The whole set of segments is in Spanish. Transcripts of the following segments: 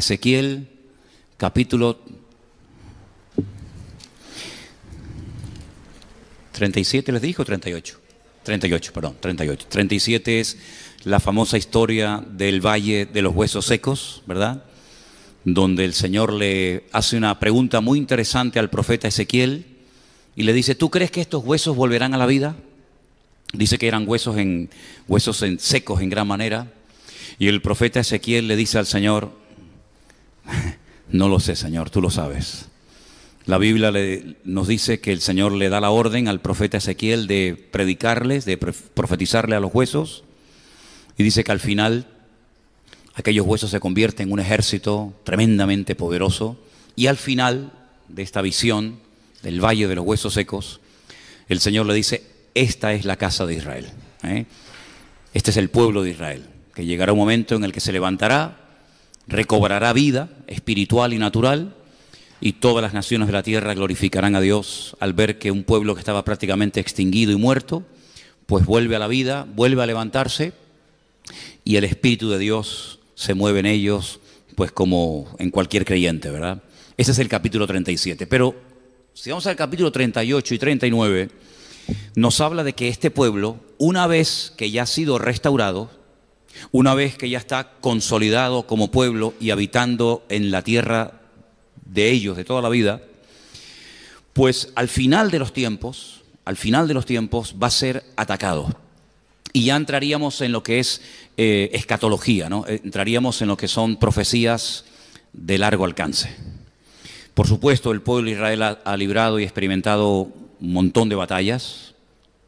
Ezequiel, capítulo 37, ¿les dije o 38? 38, perdón, 38. 37 es la famosa historia del Valle de los Huesos Secos, ¿verdad? Donde el Señor le hace una pregunta muy interesante al profeta Ezequiel y le dice, ¿tú crees que estos huesos volverán a la vida? Dice que eran huesos secos en gran manera. Y el profeta Ezequiel le dice al Señor, no lo sé, Señor, tú lo sabes. La Biblia nos dice que el Señor le da la orden al profeta Ezequiel de predicarles, de profetizarle a los huesos. Y dice que al final aquellos huesos se convierten en un ejército tremendamente poderoso. Y al final de esta visión del Valle de los Huesos Secos, el Señor le dice, esta es la casa de Israel. Este es el pueblo de Israel, que llegará un momento en el que se levantará, recobrará vida espiritual y natural, y todas las naciones de la tierra glorificarán a Dios al ver que un pueblo que estaba prácticamente extinguido y muerto, pues vuelve a la vida, vuelve a levantarse, y el Espíritu de Dios se mueve en ellos, pues como en cualquier creyente, ¿verdad? Ese es el capítulo 37. Pero si vamos al capítulo 38 y 39, nos habla de que este pueblo, una vez que ya ha sido restaurado, una vez que ya está consolidado como pueblo y habitando en la tierra de ellos de toda la vida, pues al final de los tiempos va a ser atacado. Y ya entraríamos en lo que es escatología, ¿no? Entraríamos en lo que son profecías de largo alcance. Por supuesto, el pueblo de Israel ha librado y experimentado un montón de batallas.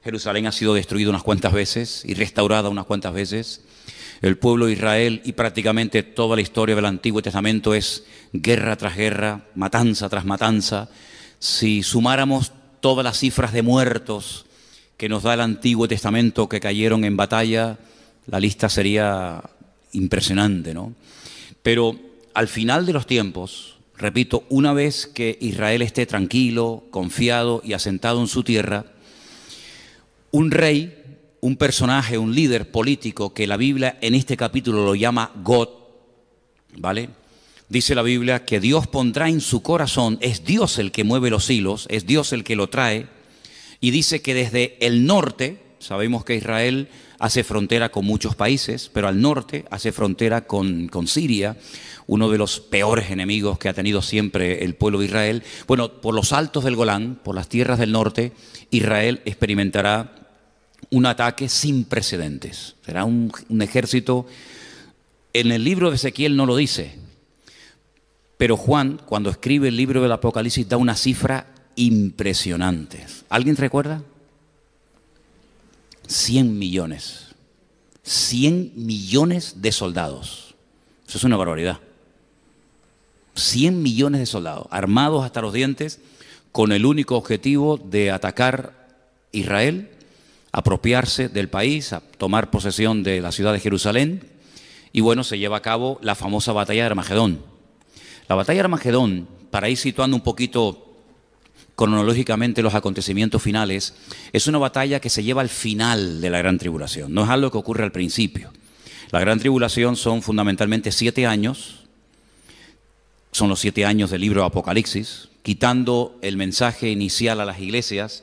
Jerusalén ha sido destruida unas cuantas veces y restaurada unas cuantas veces. El pueblo de Israel y prácticamente toda la historia del Antiguo Testamento es guerra tras guerra, matanza tras matanza. Si sumáramos todas las cifras de muertos que nos da el Antiguo Testamento que cayeron en batalla, la lista sería impresionante, ¿no? Pero al final de los tiempos, repito, una vez que Israel esté tranquilo, confiado y asentado en su tierra, un rey, un personaje, un líder político que la Biblia en este capítulo lo llama God, ¿vale? Dice la Biblia que Dios pondrá en su corazón, es Dios el que mueve los hilos, es Dios el que lo trae, y dice que desde el norte, sabemos que Israel hace frontera con muchos países, pero al norte hace frontera con Siria, uno de los peores enemigos que ha tenido siempre el pueblo de Israel. Bueno, por los altos del Golán, por las tierras del norte, Israel experimentará un ataque sin precedentes. Será un ejército. En el libro de Ezequiel no lo dice, pero Juan, cuando escribe el libro del Apocalipsis, da una cifra impresionante. ¿Alguien recuerda? 100 millones. 100 millones de soldados. Eso es una barbaridad. 100 millones de soldados, armados hasta los dientes, con el único objetivo de atacar Israel, apropiarse del país, a tomar posesión de la ciudad de Jerusalén. Y bueno, se lleva a cabo la famosa batalla de Armagedón. La batalla de Armagedón, para ir situando un poquito cronológicamente los acontecimientos finales, es una batalla que se lleva al final de la Gran Tribulación, no es algo que ocurre al principio. La Gran Tribulación son fundamentalmente 7 años, son los 7 años del libro de Apocalipsis, quitando el mensaje inicial a las iglesias,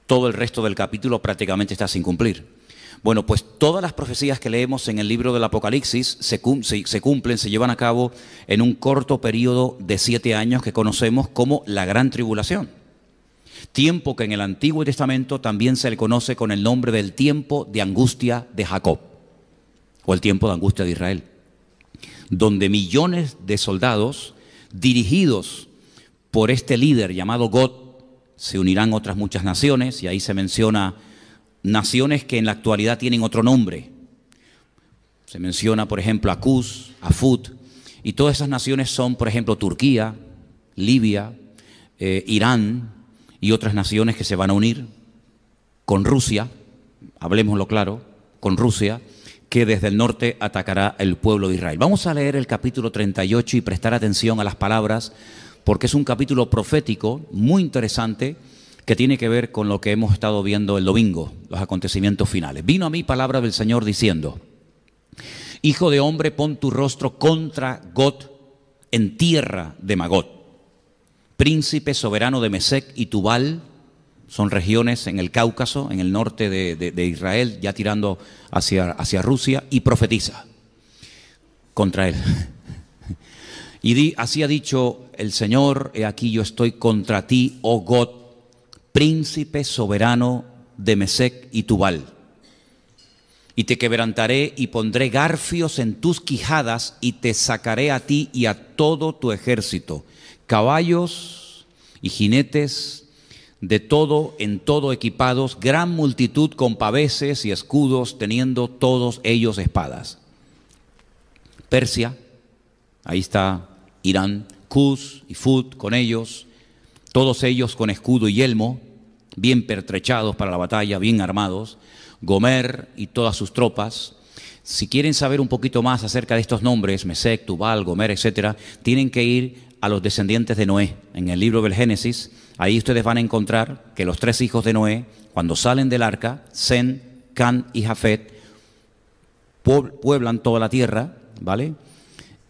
todo el resto del capítulo prácticamente está sin cumplir. Bueno, pues todas las profecías que leemos en el libro del Apocalipsis se cumplen, se llevan a cabo en un corto periodo de 7 años que conocemos como la Gran Tribulación. Tiempo que en el Antiguo Testamento también se le conoce con el nombre del tiempo de angustia de Jacob, o el tiempo de angustia de Israel, donde millones de soldados dirigidos por este líder llamado God, se unirán otras muchas naciones, y ahí se menciona naciones que en la actualidad tienen otro nombre. Se menciona, por ejemplo, a Cus, a Fut, y todas esas naciones son, por ejemplo, Turquía, Libia, Irán y otras naciones que se van a unir con Rusia, hablemoslo claro, con Rusia, que desde el norte atacará el pueblo de Israel. Vamos a leer el capítulo 38 y prestar atención a las palabras, porque es un capítulo profético muy interesante que tiene que ver con lo que hemos estado viendo el domingo, los acontecimientos finales. Vino a mí palabra del Señor diciendo: Hijo de hombre, pon tu rostro contra God en tierra de Magot, príncipe soberano de Mesec y Tubal, son regiones en el Cáucaso, en el norte de Israel, ya tirando hacia Rusia, y profetiza contra él. Y así ha dicho el Señor: he aquí yo estoy contra ti, oh God, príncipe soberano de Mesec y Tubal. Y te quebrantaré y pondré garfios en tus quijadas y te sacaré a ti y a todo tu ejército, caballos y jinetes de todo en todo equipados, gran multitud con paveses y escudos, teniendo todos ellos espadas. Persia, ahí está Irán, Cus y Fut con ellos, todos ellos con escudo y yelmo, bien pertrechados para la batalla, bien armados. Gomer y todas sus tropas. Si quieren saber un poquito más acerca de estos nombres, Mesec, Tubal, Gomer, etcétera, tienen que ir a los descendientes de Noé. En el libro del Génesis, ahí ustedes van a encontrar que los 3 hijos de Noé, cuando salen del arca, Sem, Can y Jafet, pueblan toda la tierra, ¿vale?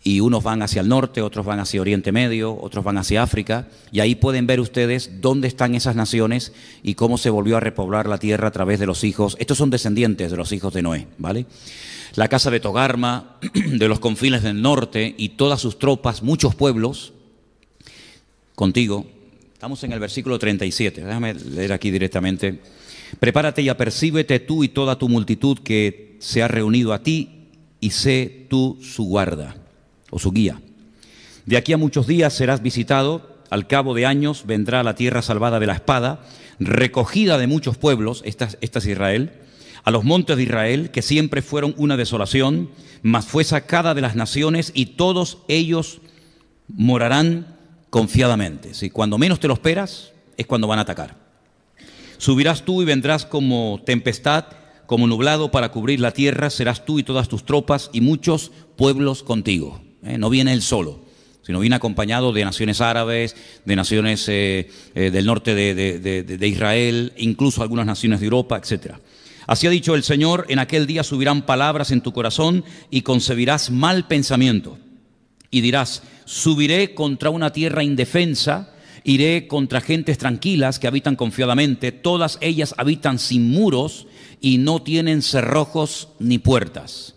Y unos van hacia el norte, otros van hacia Oriente Medio, otros van hacia África, y ahí pueden ver ustedes dónde están esas naciones y cómo se volvió a repoblar la tierra a través de los hijos. Estos son descendientes de los hijos de Noé, ¿vale? La casa de Togarma, de los confines del norte, y todas sus tropas, muchos pueblos, contigo. Estamos en el versículo 37, déjame leer aquí directamente. Prepárate y apercíbete tú y toda tu multitud que se ha reunido a ti, y sé tú su guarda o su guía. De aquí a muchos días serás visitado, al cabo de años vendrá la tierra salvada de la espada, recogida de muchos pueblos, esta es Israel, a los montes de Israel, que siempre fueron una desolación, mas fue sacada de las naciones y todos ellos morarán confiadamente. ¿Sí? Cuando menos te lo esperas es cuando van a atacar. Subirás tú y vendrás como tempestad, como nublado para cubrir la tierra, serás tú y todas tus tropas y muchos pueblos contigo. No viene él solo, sino viene acompañado de naciones árabes, de naciones del norte de Israel, incluso algunas naciones de Europa, etc. Así ha dicho el Señor: en aquel día subirán palabras en tu corazón y concebirás mal pensamiento. Y dirás: subiré contra una tierra indefensa, iré contra gentes tranquilas que habitan confiadamente, todas ellas habitan sin muros y no tienen cerrojos ni puertas.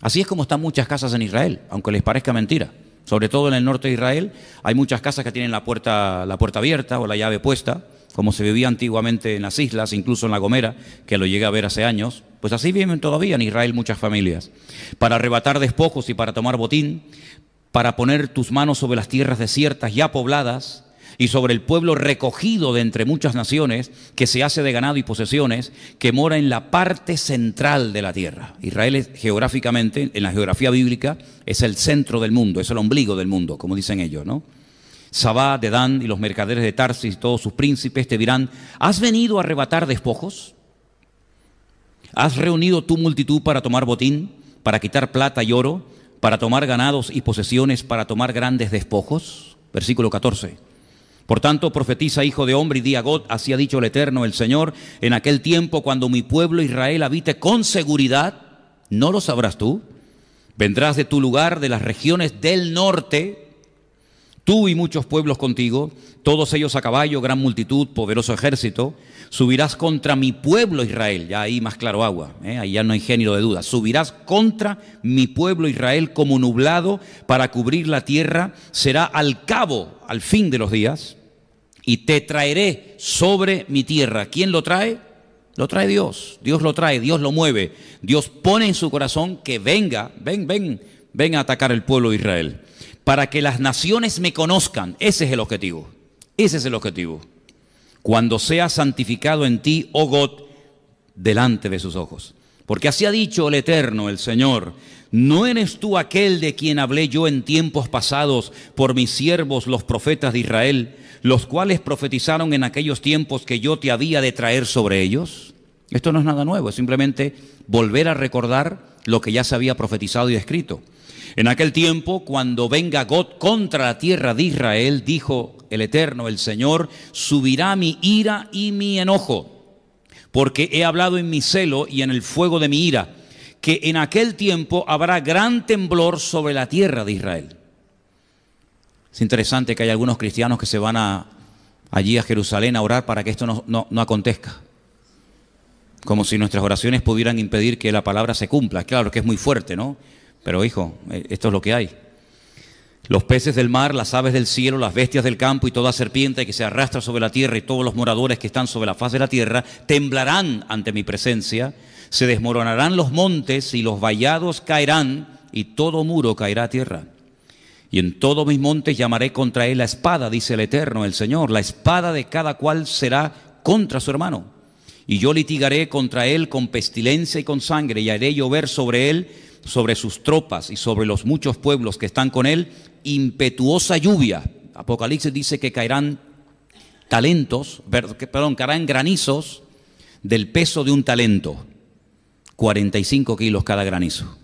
Así es como están muchas casas en Israel, aunque les parezca mentira. Sobre todo en el norte de Israel hay muchas casas que tienen la puerta abierta o la llave puesta, como se vivía antiguamente en las islas, incluso en La Gomera, que lo llegué a ver hace años. Pues así viven todavía en Israel muchas familias. Para arrebatar despojos y para tomar botín, para poner tus manos sobre las tierras desiertas ya pobladas, y sobre el pueblo recogido de entre muchas naciones, que se hace de ganado y posesiones, que mora en la parte central de la tierra. Israel es, geográficamente, en la geografía bíblica, es el centro del mundo, es el ombligo del mundo, como dicen ellos, ¿no? Sabá, Dedán y los mercaderes de Tarsis y todos sus príncipes te dirán: ¿has venido a arrebatar despojos? ¿Has reunido tu multitud para tomar botín, para quitar plata y oro, para tomar ganados y posesiones, para tomar grandes despojos? Versículo 14. Por tanto, profetiza, hijo de hombre, y di a God: así ha dicho el Eterno, el Señor, en aquel tiempo cuando mi pueblo Israel habite con seguridad, ¿no lo sabrás tú? Vendrás de tu lugar, de las regiones del norte, tú y muchos pueblos contigo, todos ellos a caballo, gran multitud, poderoso ejército. Subirás contra mi pueblo Israel, ya ahí más claro agua, ahí ya no hay género de duda. Subirás contra mi pueblo Israel como nublado para cubrir la tierra, será al cabo, al fin de los días, y te traeré sobre mi tierra. ¿Quién lo trae? Lo trae Dios. Dios lo trae, Dios lo mueve. Dios pone en su corazón que ven a atacar el pueblo de Israel, para que las naciones me conozcan. Ese es el objetivo. Ese es el objetivo. Cuando sea santificado en ti, oh God, delante de sus ojos. Porque así ha dicho el Eterno, el Señor: ¿no eres tú aquel de quien hablé yo en tiempos pasados por mis siervos los profetas de Israel, los cuales profetizaron en aquellos tiempos que yo te había de traer sobre ellos? Esto no es nada nuevo, es simplemente volver a recordar lo que ya se había profetizado y escrito. En aquel tiempo, cuando venga God contra la tierra de Israel, dijo el Eterno, el Señor, subirá mi ira y mi enojo, porque he hablado en mi celo y en el fuego de mi ira, que en aquel tiempo habrá gran temblor sobre la tierra de Israel. Es interesante que hay algunos cristianos que se van allí a Jerusalén a orar para que esto no acontezca. Como si nuestras oraciones pudieran impedir que la palabra se cumpla. Claro que es muy fuerte, ¿no? Pero hijo, esto es lo que hay. Los peces del mar, las aves del cielo, las bestias del campo y toda serpiente que se arrastra sobre la tierra y todos los moradores que están sobre la faz de la tierra temblarán ante mi presencia, se desmoronarán los montes y los vallados caerán y todo muro caerá a tierra. Y en todos mis montes llamaré contra él la espada, dice el Eterno, el Señor. La espada de cada cual será contra su hermano. Y yo litigaré contra él con pestilencia y con sangre, y haré llover sobre él, sobre sus tropas y sobre los muchos pueblos que están con él, impetuosa lluvia. Apocalipsis dice que caerán caerán granizos del peso de un talento. 45 kilos cada granizo.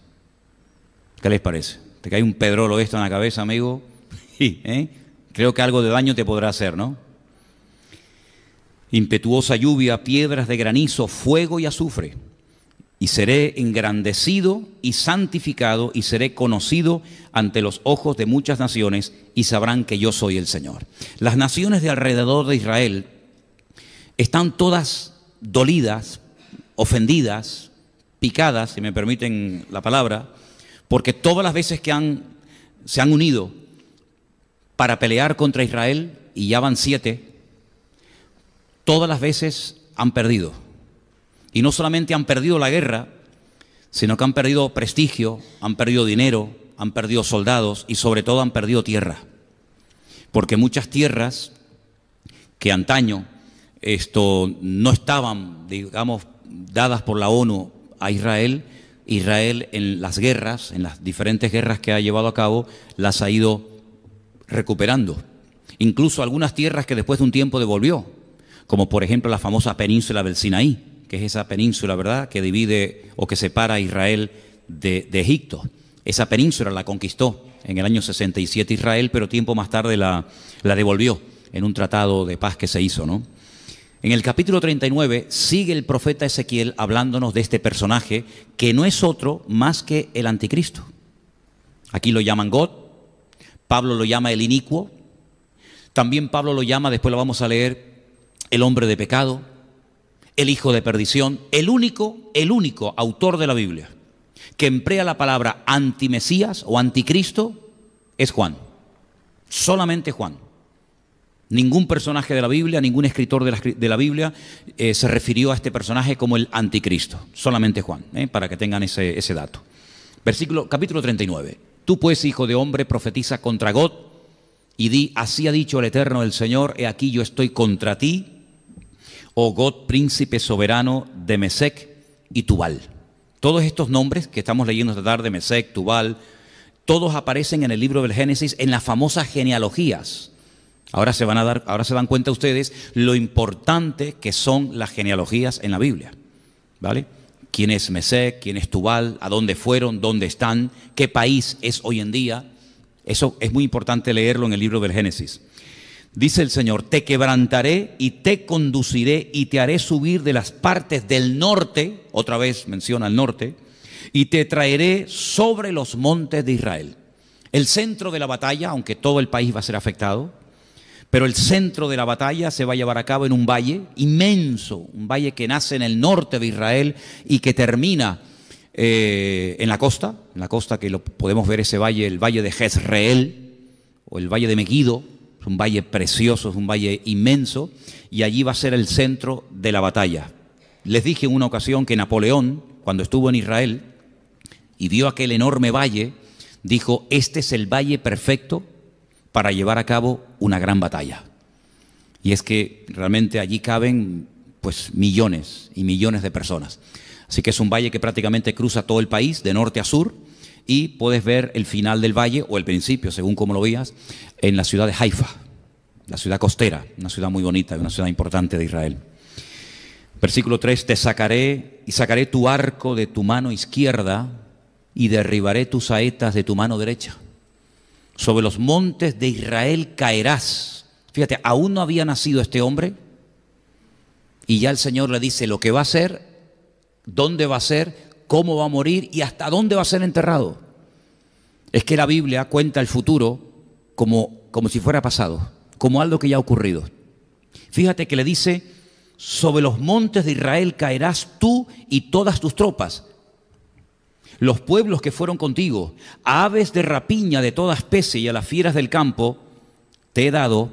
¿Qué les parece? Te cae un pedrolo esto en la cabeza, amigo. Creo que algo de daño te podrá hacer, ¿no? Impetuosa lluvia, piedras de granizo, fuego y azufre. Y seré engrandecido y santificado y seré conocido ante los ojos de muchas naciones y sabrán que yo soy el Señor. Las naciones de alrededor de Israel están todas dolidas, ofendidas, picadas, si me permiten la palabra, porque todas las veces que se han unido para pelear contra Israel, y ya van 7, todas las veces han perdido. Y no solamente han perdido la guerra, sino que han perdido prestigio, han perdido dinero, han perdido soldados y sobre todo han perdido tierra. Porque muchas tierras que antaño no estaban, digamos, dadas por la ONU a Israel en las guerras, en las diferentes guerras que ha llevado a cabo, las ha ido recuperando. Incluso algunas tierras que después de un tiempo devolvió, como por ejemplo la famosa península del Sinaí, que es esa península, ¿verdad?, que divide o que separa a Israel de Egipto. Esa península la conquistó en el año 67 Israel, pero tiempo más tarde la devolvió en un tratado de paz que se hizo, ¿no? En el capítulo 39 sigue el profeta Ezequiel hablándonos de este personaje que no es otro más que el anticristo. Aquí lo llaman God, Pablo lo llama el inicuo, también Pablo lo llama, después lo vamos a leer, el hombre de pecado, el hijo de perdición. El único autor de la Biblia que emplea la palabra antimesías o anticristo es Juan. Solamente Juan. Ningún personaje de la Biblia, ningún escritor de la Biblia se refirió a este personaje como el anticristo. Solamente Juan, para que tengan ese dato. Capítulo 39. Tú pues, hijo de hombre, profetiza contra God y di, así ha dicho el Eterno el Señor, he aquí yo estoy contra ti, oh God, príncipe soberano de Mesec y Tubal. Todos estos nombres que estamos leyendo esta tarde, Mesec, Tubal, todos aparecen en el libro del Génesis en las famosas genealogías. Ahora se dan cuenta ustedes lo importante que son las genealogías en la Biblia, ¿vale? ¿Quién es Mesec? ¿Quién es Tubal? ¿A dónde fueron? ¿Dónde están? ¿Qué país es hoy en día? Eso es muy importante leerlo en el libro del Génesis. Dice el Señor, te quebrantaré y te conduciré y te haré subir de las partes del norte, otra vez menciona el norte, y te traeré sobre los montes de Israel. El centro de la batalla, aunque todo el país va a ser afectado, pero el centro de la batalla se va a llevar a cabo en un valle inmenso, un valle que nace en el norte de Israel y que termina en la costa que lo podemos ver ese valle, el valle de Jezreel o el valle de Megiddo. Es un valle precioso, es un valle inmenso y allí va a ser el centro de la batalla. Les dije en una ocasión que Napoleón, cuando estuvo en Israel y vio aquel enorme valle, dijo, este es el valle perfecto para llevar a cabo una gran batalla. Y es que realmente allí caben pues millones y millones de personas. Así que es un valle que prácticamente cruza todo el país, de norte a sur, y puedes ver el final del valle, o el principio, según como lo veas, en la ciudad de Haifa, la ciudad costera, una ciudad muy bonita, una ciudad importante de Israel. Versículo 3, te sacaré y sacaré tu arco de tu mano izquierda y derribaré tus saetas de tu mano derecha. Sobre los montes de Israel caerás. Fíjate, aún no había nacido este hombre y ya el Señor le dice lo que va a hacer, dónde va a ser, cómo va a morir y hasta dónde va a ser enterrado. Es que la Biblia cuenta el futuro como como si fuera pasado, como algo que ya ha ocurrido. Fíjate que le dice, sobre los montes de Israel caerás tú y todas tus tropas, los pueblos que fueron contigo, a aves de rapiña de toda especie y a las fieras del campo, te he dado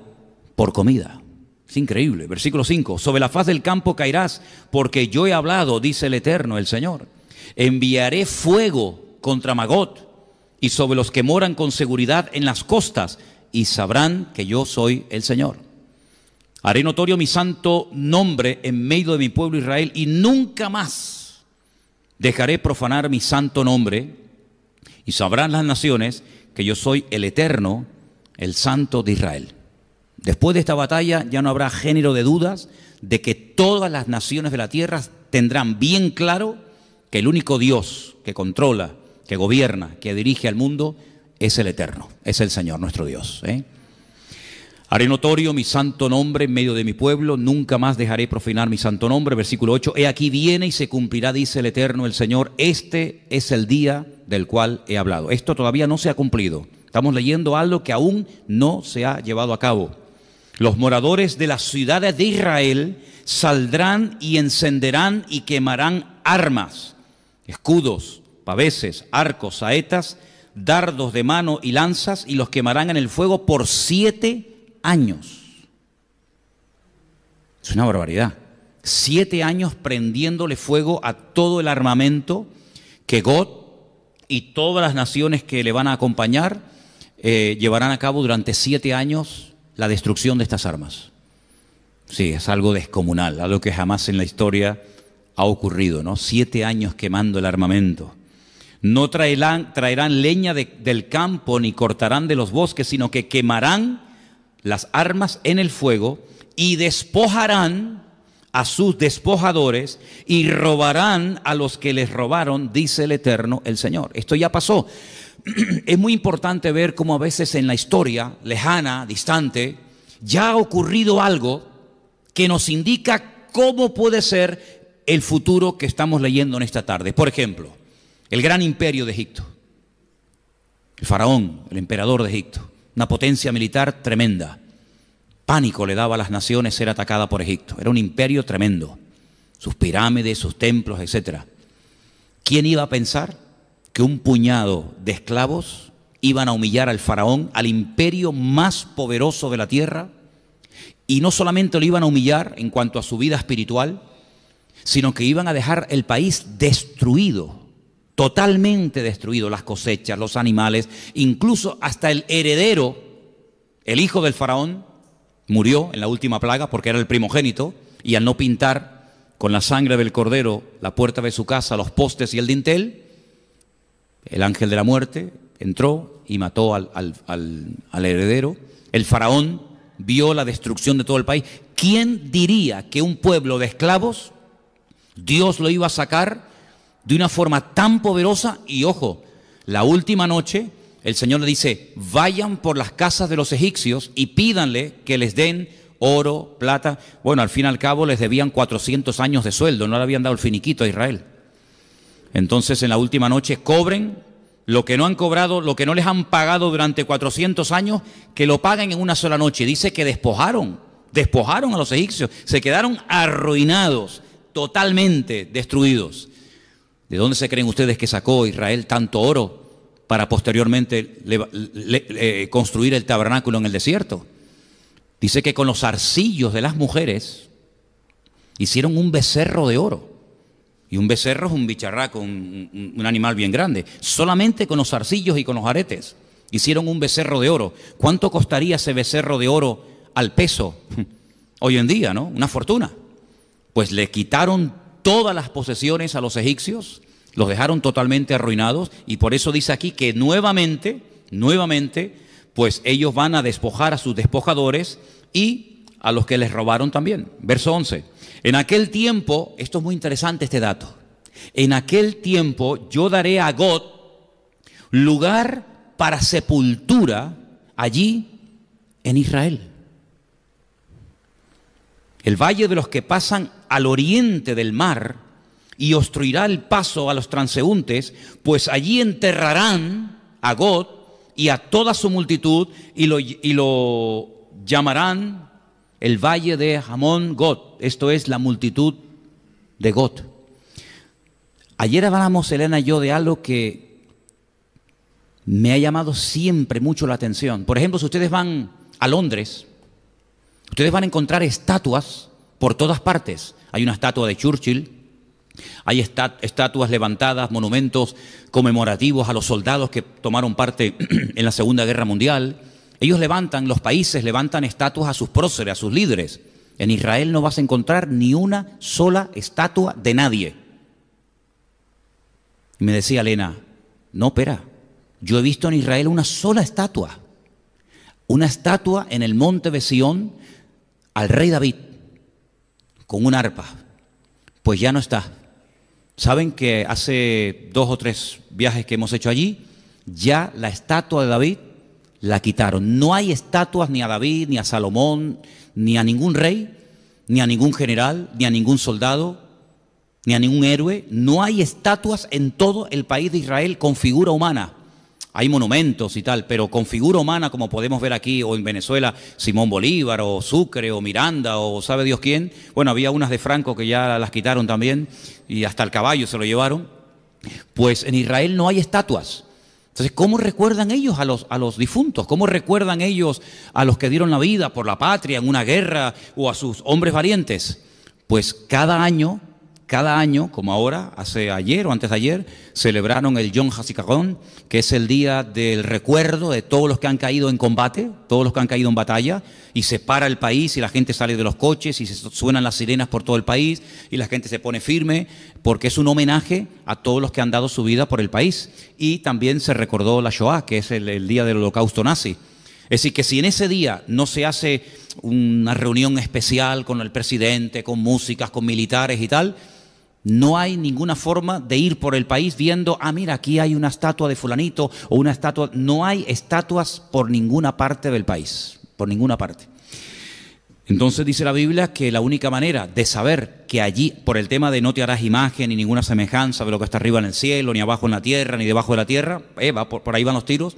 por comida. Es increíble. Versículo 5, sobre la faz del campo caerás, porque yo he hablado, dice el Eterno, el Señor. Enviaré fuego contra Magot y sobre los que moran con seguridad en las costas, y sabrán que yo soy el Señor. Haré notorio mi santo nombre en medio de mi pueblo Israel, y nunca más dejaré profanar mi santo nombre, y sabrán las naciones que yo soy el Eterno, el Santo de Israel. Después de esta batalla ya no habrá género de dudas de que todas las naciones de la tierra tendrán bien claro que el único Dios que controla, que gobierna, que dirige al mundo es el Eterno, es el Señor, nuestro Dios. Haré notorio mi santo nombre en medio de mi pueblo, nunca más dejaré profanar mi santo nombre. Versículo 8, he aquí viene y se cumplirá, dice el Eterno, el Señor, este es el día del cual he hablado. Esto todavía no se ha cumplido, estamos leyendo algo que aún no se ha llevado a cabo. Los moradores de las ciudades de Israel saldrán y encenderán y quemarán armas, escudos, paveses, arcos, saetas, dardos de mano y lanzas, y los quemarán en el fuego por 7 años. Es una barbaridad. 7 años prendiéndole fuego a todo el armamento que Gog y todas las naciones que le van a acompañar llevarán a cabo durante 7 años la destrucción de estas armas. Sí, es algo descomunal, algo que jamás en la historia ha ocurrido, ¿no? 7 años quemando el armamento. No traerán leña del campo ni cortarán de los bosques, sino que quemarán las armas en el fuego y despojarán a sus despojadores y robarán a los que les robaron, dice el Eterno, el Señor. Esto ya pasó. Es muy importante ver cómo a veces en la historia lejana, distante, ya ha ocurrido algo que nos indica cómo puede ser el futuro que estamos leyendo en esta tarde. Por ejemplo, el gran imperio de Egipto, el faraón, el emperador de Egipto, una potencia militar tremenda. Pánico le daba a las naciones ser atacada por Egipto. Era un imperio tremendo, sus pirámides, sus templos, etc. ¿Quién iba a pensar que un puñado de esclavos iban a humillar al faraón, al imperio más poderoso de la tierra? Y no solamente lo iban a humillar en cuanto a su vida espiritual, sino que iban a dejar el país destruido, totalmente destruido, las cosechas, los animales, incluso hasta el heredero, el hijo del faraón, murió en la última plaga porque era el primogénito, y al no pintar con la sangre del cordero la puerta de su casa, los postes y el dintel, el ángel de la muerte entró y mató al heredero. El faraón vio la destrucción de todo el país. ¿Quién diría que un pueblo de esclavos Dios lo iba a sacar de una forma tan poderosa? Y ojo, la última noche el Señor le dice, vayan por las casas de los egipcios y pídanle que les den oro, plata. Bueno, al fin y al cabo les debían 400 años de sueldo, no le habían dado el finiquito a Israel. Entonces en la última noche cobren lo que no han cobrado, lo que no les han pagado durante 400 años, que lo paguen en una sola noche. Dice que despojaron a los egipcios, se quedaron arruinados, totalmente destruidos. ¿De dónde se creen ustedes que sacó Israel tanto oro para posteriormente construir el tabernáculo en el desierto? Dice que con los arcillos de las mujeres hicieron un becerro de oro. Y un becerro es un bicharraco, un animal bien grande. Solamente con los arcillos y con los aretes hicieron un becerro de oro. ¿Cuánto costaría ese becerro de oro al peso hoy en día, no? Una fortuna. Pues le quitaron todas las posesiones a los egipcios, los dejaron totalmente arruinados, y por eso dice aquí que nuevamente, pues ellos van a despojar a sus despojadores y a los que les robaron también. Verso 11. En aquel tiempo, esto es muy interesante este dato, en aquel tiempo yo daré a Gog lugar para sepultura allí en Israel. El valle de los que pasan al oriente del mar, y obstruirá el paso a los transeúntes, pues allí enterrarán a Gog y a toda su multitud, y lo llamarán el valle de Hamón Gog. Esto es la multitud de Gog. Ayer hablábamos, Elena y yo, de algo que me ha llamado siempre mucho la atención. Por ejemplo, si ustedes van a Londres, ustedes van a encontrar estatuas por todas partes. Hay una estatua de Churchill, hay estatuas levantadas, monumentos conmemorativos a los soldados que tomaron parte en la Segunda Guerra Mundial. Ellos los países levantan estatuas a sus próceres, a sus líderes. En Israel no vas a encontrar ni una sola estatua de nadie. Y me decía Elena, no, espera, yo he visto en Israel una sola estatua. Una estatua en el monte de Sión al rey David, con un arpa. Pues ya no está. ¿Saben que hace 2 o 3 viajes que hemos hecho allí, ya la estatua de David la quitaron? No hay estatuas ni a David, ni a Salomón, ni a ningún rey, ni a ningún general, ni a ningún soldado, ni a ningún héroe. No hay estatuas en todo el país de Israel con figura humana. Hay monumentos y tal, pero con figura humana, como podemos ver aquí o en Venezuela, Simón Bolívar o Sucre o Miranda o sabe Dios quién. Bueno, había unas de Franco que ya las quitaron también y hasta el caballo se lo llevaron. Pues en Israel no hay estatuas. Entonces, ¿cómo recuerdan ellos a los difuntos? ¿Cómo recuerdan ellos a los que dieron la vida por la patria en una guerra o a sus hombres valientes? Pues cada año, como ahora, hace ayer o antes de ayer, celebraron el Yom HaZikaron, que es el día del recuerdo de todos los que han caído en combate, todos los que han caído en batalla, y se para el país y la gente sale de los coches y se suenan las sirenas por todo el país y la gente se pone firme, porque es un homenaje a todos los que han dado su vida por el país. Y también se recordó la Shoah, que es el día del holocausto nazi. Es decir, que si en ese día no se hace una reunión especial con el presidente, con músicas, con militares y tal, no hay ninguna forma de ir por el país viendo, mira, aquí hay una estatua de fulanito o una estatua. No hay estatuas por ninguna parte del país, por ninguna parte. Entonces dice la Biblia que la única manera de saber que allí, por el tema de no te harás imagen ni ninguna semejanza de lo que está arriba en el cielo, ni abajo en la tierra, ni debajo de la tierra, por ahí van los tiros,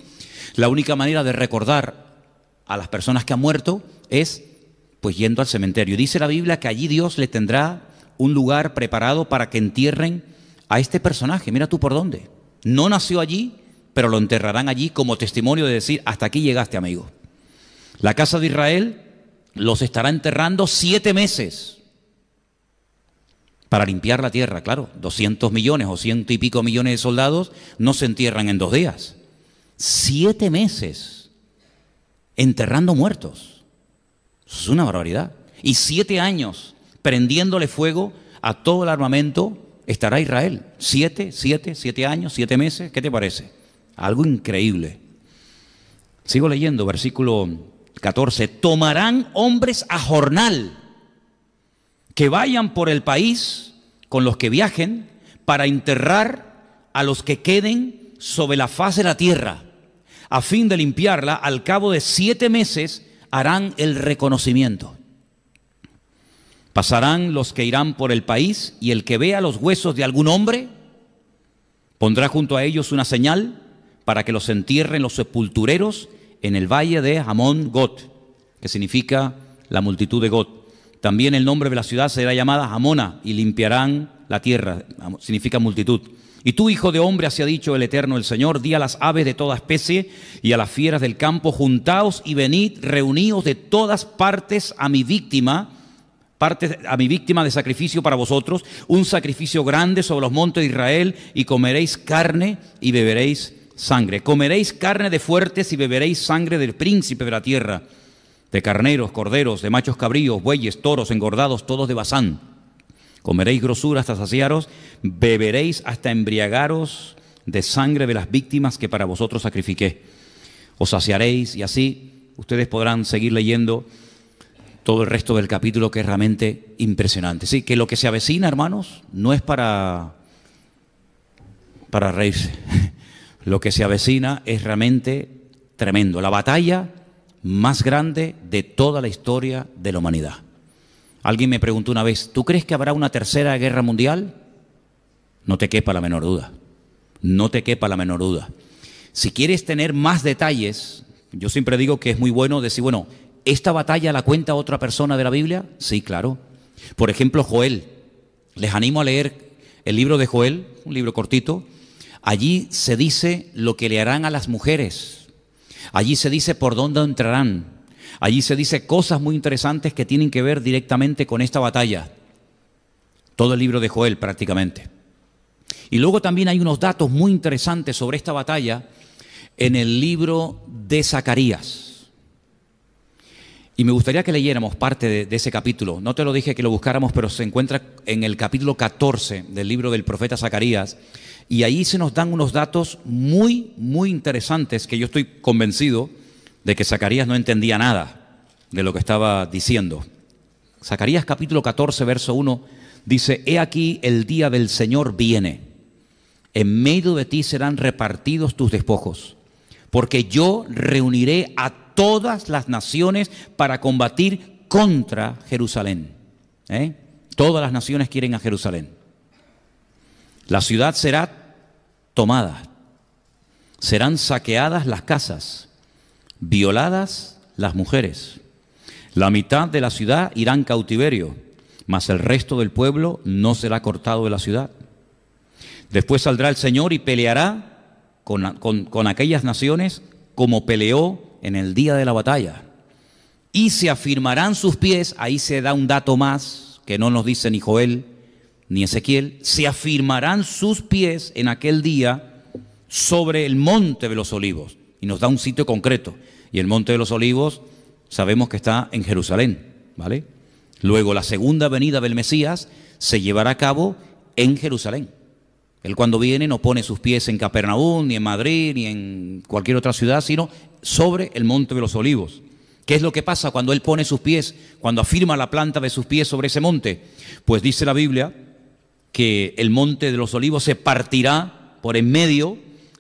la única manera de recordar a las personas que han muerto es pues yendo al cementerio. Dice la Biblia que allí Dios le tendrá un lugar preparado para que entierren a este personaje. Mira tú por dónde. No nació allí, pero lo enterrarán allí como testimonio de decir, hasta aquí llegaste, amigo. La casa de Israel los estará enterrando 7 meses para limpiar la tierra. Claro, 200 millones o 100 y pico millones de soldados no se entierran en 2 días. 7 meses enterrando muertos. Eso es una barbaridad. Y 7 años prendiéndole fuego a todo el armamento estará Israel. 7 años, 7 meses, ¿qué te parece? Algo increíble. Sigo leyendo, versículo 14. Tomarán hombres a jornal que vayan por el país con los que viajen para enterrar a los que queden sobre la faz de la tierra, a fin de limpiarla. Al cabo de 7 meses harán el reconocimiento. Pasarán los que irán por el país, y el que vea los huesos de algún hombre pondrá junto a ellos una señal para que los entierren los sepultureros en el valle de Hamón Gog, que significa la multitud de Gog. También el nombre de la ciudad será llamada Hamona, y limpiarán la tierra, significa multitud. Y tú, hijo de hombre, así ha dicho el Eterno, el Señor, di a las aves de toda especie y a las fieras del campo, juntaos y venid, reuníos de todas partes a mi víctima de sacrificio para vosotros, un sacrificio grande sobre los montes de Israel, y comeréis carne y beberéis sangre. Comeréis carne de fuertes y beberéis sangre del príncipe de la tierra, de carneros, corderos, de machos cabríos, bueyes, toros, engordados, todos de Basán. Comeréis grosura hasta saciaros, beberéis hasta embriagaros de sangre de las víctimas que para vosotros sacrifiqué. Os saciaréis, y así ustedes podrán seguir leyendo todo el resto del capítulo, que es realmente impresionante. Sí, que lo que se avecina, hermanos, no es para reírse. Lo que se avecina es realmente tremendo. La batalla más grande de toda la historia de la humanidad. Alguien me preguntó una vez, ¿tú crees que habrá una tercera guerra mundial? No te quepa la menor duda. No te quepa la menor duda. Si quieres tener más detalles, yo siempre digo que es muy bueno decir, bueno, ¿esta batalla la cuenta otra persona de la Biblia? Sí, claro. Por ejemplo, Joel. Les animo a leer el libro de Joel, un libro cortito. Allí se dice lo que le harán a las mujeres. Allí se dice por dónde entrarán. Allí se dice cosas muy interesantes que tienen que ver directamente con esta batalla. Todo el libro de Joel prácticamente. Y luego también hay unos datos muy interesantes sobre esta batalla en el libro de Zacarías. Y me gustaría que leyéramos parte de ese capítulo. No te lo dije que lo buscáramos, pero se encuentra en el capítulo 14 del libro del profeta Zacarías. Y ahí se nos dan unos datos muy, muy interesantes que yo estoy convencido de que Zacarías no entendía nada de lo que estaba diciendo. Zacarías capítulo 14, verso 1, dice: He aquí el día del Señor viene. En medio de ti serán repartidos tus despojos, porque yo reuniré a todas las naciones para combatir contra Jerusalén. Todas las naciones quieren a Jerusalén. La ciudad será tomada, serán saqueadas las casas, violadas las mujeres. La mitad de la ciudad irá en cautiverio, mas el resto del pueblo no será cortado de la ciudad. Después saldrá el Señor y peleará con aquellas naciones como peleó en el día de la batalla. Y se afirmarán sus pies, ahí se da un dato más que no nos dice ni Joel ni Ezequiel, se afirmarán sus pies en aquel día sobre el monte de los olivos. Y nos da un sitio concreto. Y el monte de los olivos sabemos que está en Jerusalén, ¿vale? Luego la segunda venida del Mesías se llevará a cabo en Jerusalén. Él cuando viene no pone sus pies en Capernaum, ni en Madrid, ni en cualquier otra ciudad, sino sobre el monte de los olivos. ¿Qué es lo que pasa cuando Él pone sus pies, cuando afirma la planta de sus pies sobre ese monte? Pues dice la Biblia que el monte de los olivos se partirá por en medio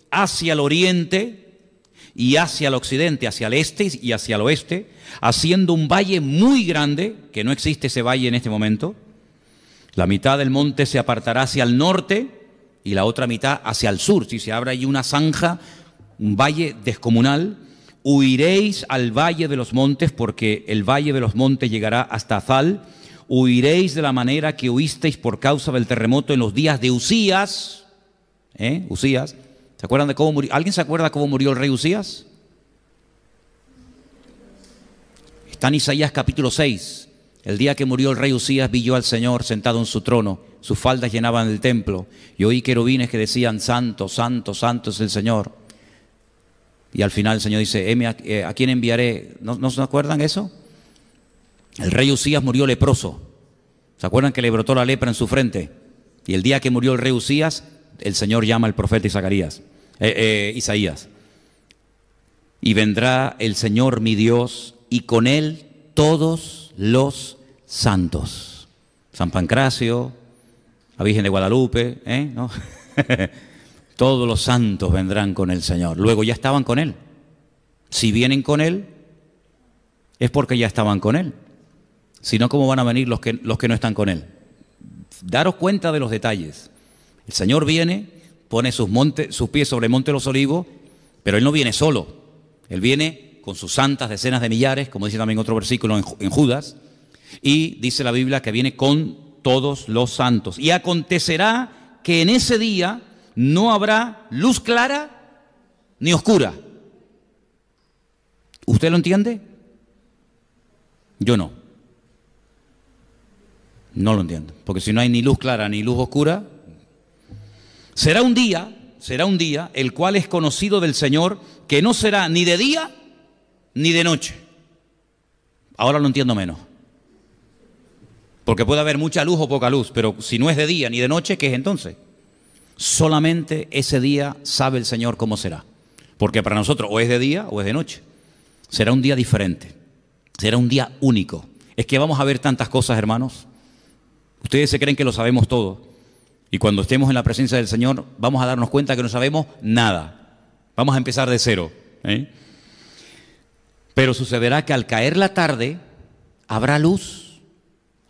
hacia el oriente y hacia el occidente, hacia el este y hacia el oeste, haciendo un valle muy grande, que no existe ese valle en este momento. La mitad del monte se apartará hacia el norte y la otra mitad hacia el sur. Si se abre allí una zanja, un valle descomunal, huiréis al valle de los montes, porque el valle de los montes llegará hasta Azal. Huiréis de la manera que huisteis por causa del terremoto en los días de Usías. Usías. ¿Se acuerdan de cómo murió? ¿Alguien se acuerda cómo murió el rey Usías? Está en Isaías capítulo 6. El día que murió el rey Usías vi yo al Señor sentado en su trono. Sus faldas llenaban el templo. Y oí querubines que decían: Santo, santo, santo es el Señor. Y al final el Señor dice: ¿a quién enviaré? ¿No se acuerdan eso? El rey Usías murió leproso. ¿Se acuerdan que le brotó la lepra en su frente? Y el día que murió el rey Usías, el Señor llama al profeta Isaías. Y vendrá el Señor mi Dios, y con él todos los santos. San Pancracio, la Virgen de Guadalupe, ¿no? Todos los santos vendrán con el Señor. Luego ya estaban con Él. Si vienen con Él, es porque ya estaban con Él. Si no, ¿cómo van a venir los que no están con Él? Daros cuenta de los detalles. El Señor viene, pone sus pies sobre el monte de los olivos, pero Él no viene solo. Él viene con sus santas decenas de millares, como dice también otro versículo en Judas, y dice la Biblia que viene con todos los santos. Y acontecerá que en ese día no habrá luz clara ni oscura. ¿Usted lo entiende? Yo no. No lo entiendo. Porque si no hay ni luz clara ni luz oscura, será un día el cual es conocido del Señor, que no será ni de día ni de noche. Ahora lo entiendo menos. Porque puede haber mucha luz o poca luz, pero si no es de día ni de noche, ¿qué es entonces? Solamente ese día sabe el Señor cómo será. Porque para nosotros o es de día o es de noche. Será un día diferente. Será un día único. Es que vamos a ver tantas cosas, hermanos. Ustedes se creen que lo sabemos todo. Y cuando estemos en la presencia del Señor, vamos a darnos cuenta que no sabemos nada. Vamos a empezar de cero. Pero sucederá que al caer la tarde, habrá luz.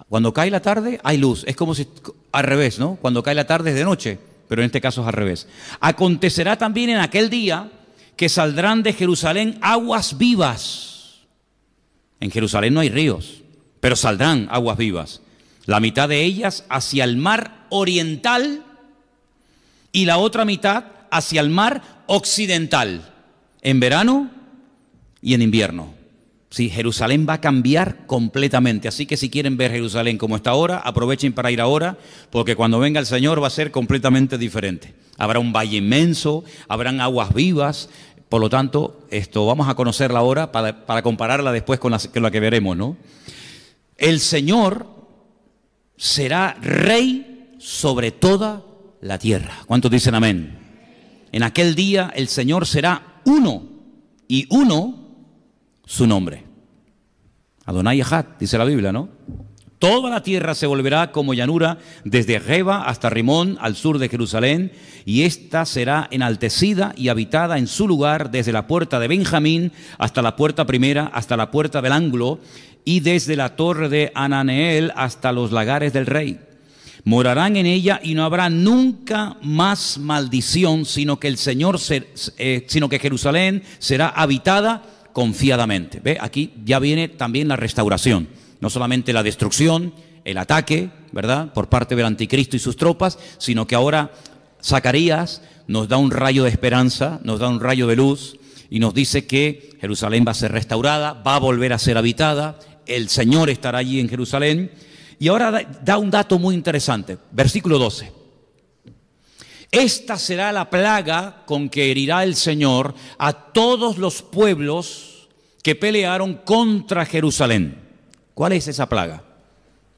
Cuando cae la tarde, hay luz. Es como si al revés, ¿no? Cuando cae la tarde es de noche. Pero en este caso es al revés. Acontecerá también en aquel día que saldrán de Jerusalén aguas vivas. En Jerusalén no hay ríos, pero saldrán aguas vivas. La mitad de ellas hacia el mar oriental y la otra mitad hacia el mar occidental, en verano y en invierno. Sí, Jerusalén va a cambiar completamente, así que si quieren ver Jerusalén como está ahora, aprovechen para ir ahora, porque cuando venga el Señor va a ser completamente diferente. Habrá un valle inmenso, habrán aguas vivas, por lo tanto, esto vamos a conocerla ahora para compararla después con la que veremos, ¿no? El Señor será rey sobre toda la tierra. ¿Cuántos dicen amén? En aquel día el Señor será uno, y uno su nombre. Adonai Echad, dice la Biblia, ¿no? Toda la tierra se volverá como llanura, desde Geba hasta Rimón, al sur de Jerusalén, y ésta será enaltecida y habitada en su lugar, desde la puerta de Benjamín hasta la puerta primera, hasta la puerta del ángulo, y desde la torre de Ananeel hasta los lagares del rey. Morarán en ella y no habrá nunca más maldición, sino que Jerusalén será habitada confiadamente. ¿Ve? Aquí ya viene también la restauración, no solamente la destrucción, el ataque, ¿verdad?, por parte del anticristo y sus tropas, sino que ahora Zacarías nos da un rayo de esperanza, nos da un rayo de luz y nos dice que Jerusalén va a ser restaurada, va a volver a ser habitada, el Señor estará allí en Jerusalén. Y ahora da un dato muy interesante, versículo 12. Esta será la plaga con que herirá el Señor a todos los pueblos que pelearon contra Jerusalén. ¿Cuál es esa plaga?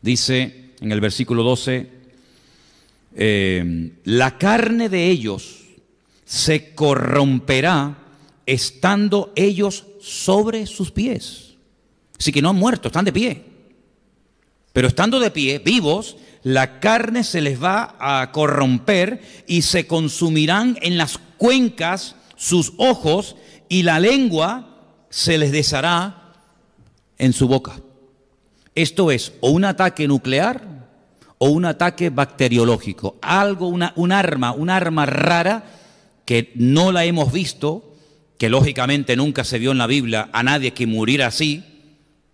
Dice en el versículo 12, la carne de ellos se corromperá estando ellos sobre sus pies. Así que no han muerto, están de pie. Pero estando de pie, vivos, la carne se les va a corromper y se consumirán en las cuencas sus ojos y la lengua se les deshará en su boca. Esto es o un ataque nuclear o un ataque bacteriológico. Algo, un arma rara que no la hemos visto, que lógicamente nunca se vio en la Biblia a nadie que muriera así.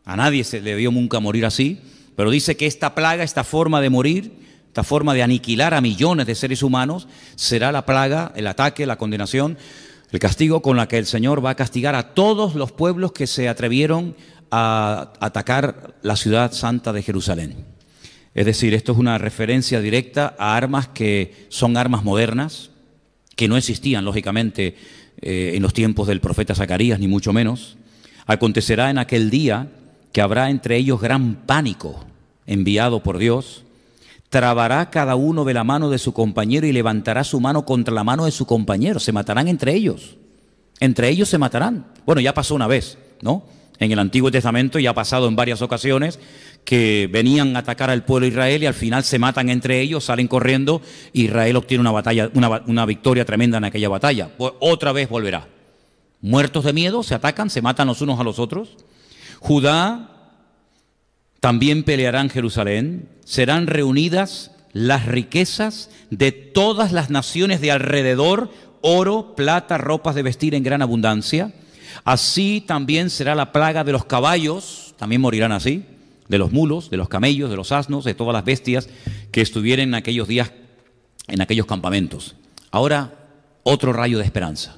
A nadie se le vio nunca morir así. Pero dice que esta plaga, esta forma de morir, esta forma de aniquilar a millones de seres humanos, será la plaga, el ataque, la condenación, el castigo con la que el Señor va a castigar a todos los pueblos que se atrevieron a atacar la ciudad santa de Jerusalén. Es decir, esto es una referencia directa a armas que son armas modernas, que no existían, lógicamente, en los tiempos del profeta Zacarías, ni mucho menos. Acontecerá en aquel día que habrá entre ellos gran pánico enviado por Dios. Trabará cada uno de la mano de su compañero y levantará su mano contra la mano de su compañero. Se matarán entre ellos. Entre ellos se matarán. Bueno, ya pasó una vez, ¿no? En el Antiguo Testamento ya ha pasado en varias ocasiones que venían a atacar al pueblo de Israel y al final se matan entre ellos, salen corriendo. Israel obtiene una batalla, una victoria tremenda en aquella batalla. Pues otra vez volverá. Muertos de miedo, se atacan, se matan los unos a los otros. Judá también peleará en Jerusalén, serán reunidas las riquezas de todas las naciones de alrededor, oro, plata, ropas de vestir en gran abundancia. Así también será la plaga de los caballos, también morirán así, de los mulos, de los camellos, de los asnos, de todas las bestias que estuvieran en aquellos días, en aquellos campamentos. Ahora, otro rayo de esperanza.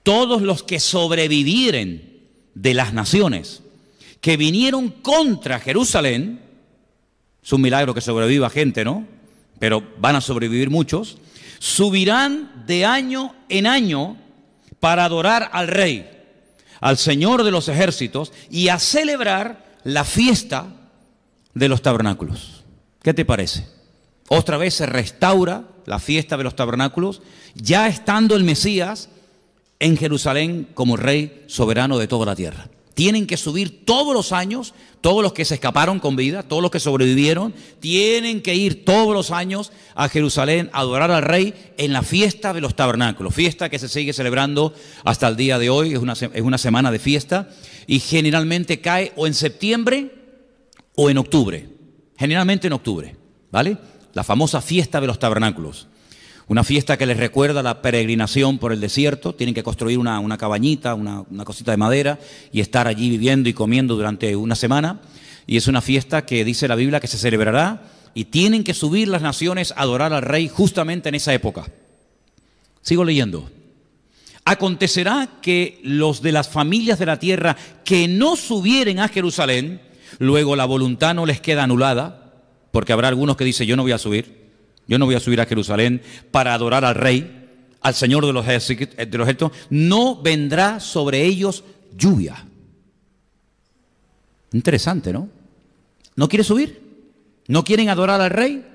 Todos los que sobrevivieren de las naciones que vinieron contra Jerusalén, es un milagro que sobreviva gente, ¿no? Pero van a sobrevivir muchos, subirán de año en año para adorar al Rey, al Señor de los ejércitos, y a celebrar la fiesta de los tabernáculos. ¿Qué te parece? Otra vez se restaura la fiesta de los tabernáculos, ya estando el Mesías en Jerusalén como Rey soberano de toda la tierra. Tienen que subir todos los años, todos los que se escaparon con vida, todos los que sobrevivieron, tienen que ir todos los años a Jerusalén a adorar al Rey en la fiesta de los tabernáculos, fiesta que se sigue celebrando hasta el día de hoy, es una semana de fiesta y generalmente cae o en septiembre o en octubre, generalmente en octubre, ¿vale? La famosa fiesta de los tabernáculos. Una fiesta que les recuerda la peregrinación por el desierto. Tienen que construir una cabañita, una cosita de madera y estar allí viviendo y comiendo durante una semana. Y es una fiesta que dice la Biblia que se celebrará y tienen que subir las naciones a adorar al rey justamente en esa época. Sigo leyendo. Acontecerá que los de las familias de la tierra que no subieren a Jerusalén, luego la voluntad no les queda anulada, porque habrá algunos que dicen, yo no voy a subir a Jerusalén para adorar al rey, al Señor de los ejércitos, no vendrá sobre ellos lluvia. Interesante, ¿no? ¿No quiere subir? ¿No quieren adorar al rey?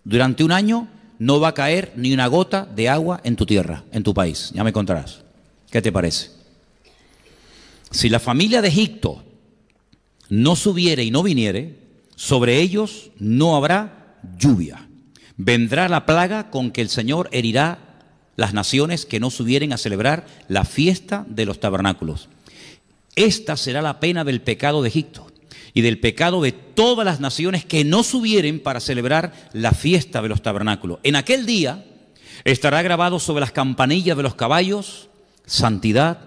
Durante un año no va a caer ni una gota de agua en tu tierra, en tu país. Ya me contarás. ¿Qué te parece? Si la familia de Egipto no subiere y no viniere, sobre ellos no habrá lluvia. Vendrá la plaga con que el Señor herirá las naciones que no subieren a celebrar la fiesta de los tabernáculos. Esta será la pena del pecado de Egipto y del pecado de todas las naciones que no subieren para celebrar la fiesta de los tabernáculos. En aquel día estará grabado sobre las campanillas de los caballos, santidad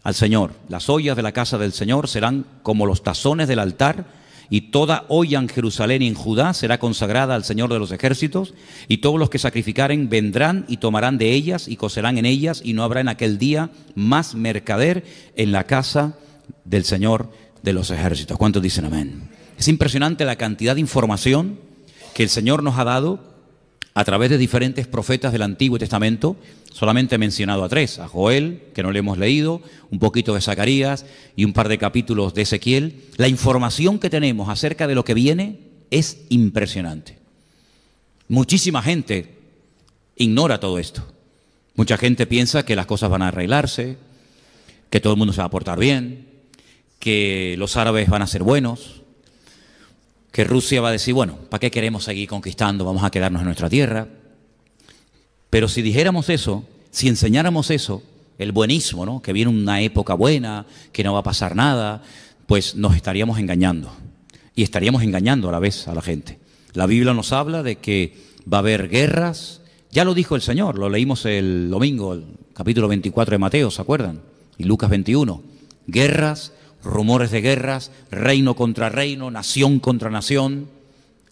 al Señor. Las ollas de la casa del Señor serán como los tazones del altar, y toda olla en Jerusalén y en Judá será consagrada al Señor de los ejércitos, y todos los que sacrificaren vendrán y tomarán de ellas y cocerán en ellas, y no habrá en aquel día más mercader en la casa del Señor de los ejércitos. ¿Cuántos dicen amén? Es impresionante la cantidad de información que el Señor nos ha dado a través de diferentes profetas del Antiguo Testamento. Solamente he mencionado a 3, a Joel, que no le hemos leído, un poquito de Zacarías y un par de capítulos de Ezequiel. La información que tenemos acerca de lo que viene es impresionante. Muchísima gente ignora todo esto. Mucha gente piensa que las cosas van a arreglarse, que todo el mundo se va a portar bien, que los árabes van a ser buenos, que Rusia va a decir, bueno, ¿para qué queremos seguir conquistando? Vamos a quedarnos en nuestra tierra. Pero si dijéramos eso, si enseñáramos eso, el buenismo, ¿no? Que viene una época buena, que no va a pasar nada, pues nos estaríamos engañando. Y estaríamos engañando a la vez a la gente. La Biblia nos habla de que va a haber guerras. Ya lo dijo el Señor, lo leímos el domingo, el capítulo 24 de Mateo, ¿se acuerdan? Y Lucas 21. Guerras, rumores de guerras, reino contra reino, nación contra nación,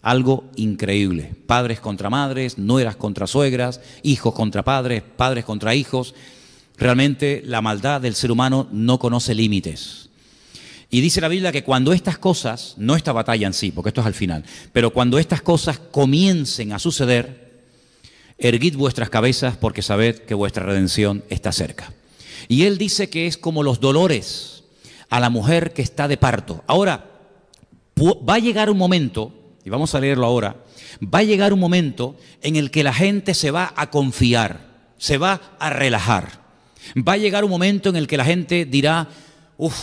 algo increíble. Padres contra madres, nueras contra suegras, hijos contra padres, padres contra hijos. Realmente la maldad del ser humano no conoce límites. Y dice la Biblia que cuando estas cosas, no esta batalla en sí, porque esto es al final, pero cuando estas cosas comiencen a suceder, erguid vuestras cabezas porque sabed que vuestra redención está cerca. Y él dice que es como los dolores a la mujer que está de parto. Ahora, va a llegar un momento, y vamos a leerlo ahora, va a llegar un momento en el que la gente se va a confiar, se va a relajar. Va a llegar un momento en el que la gente dirá,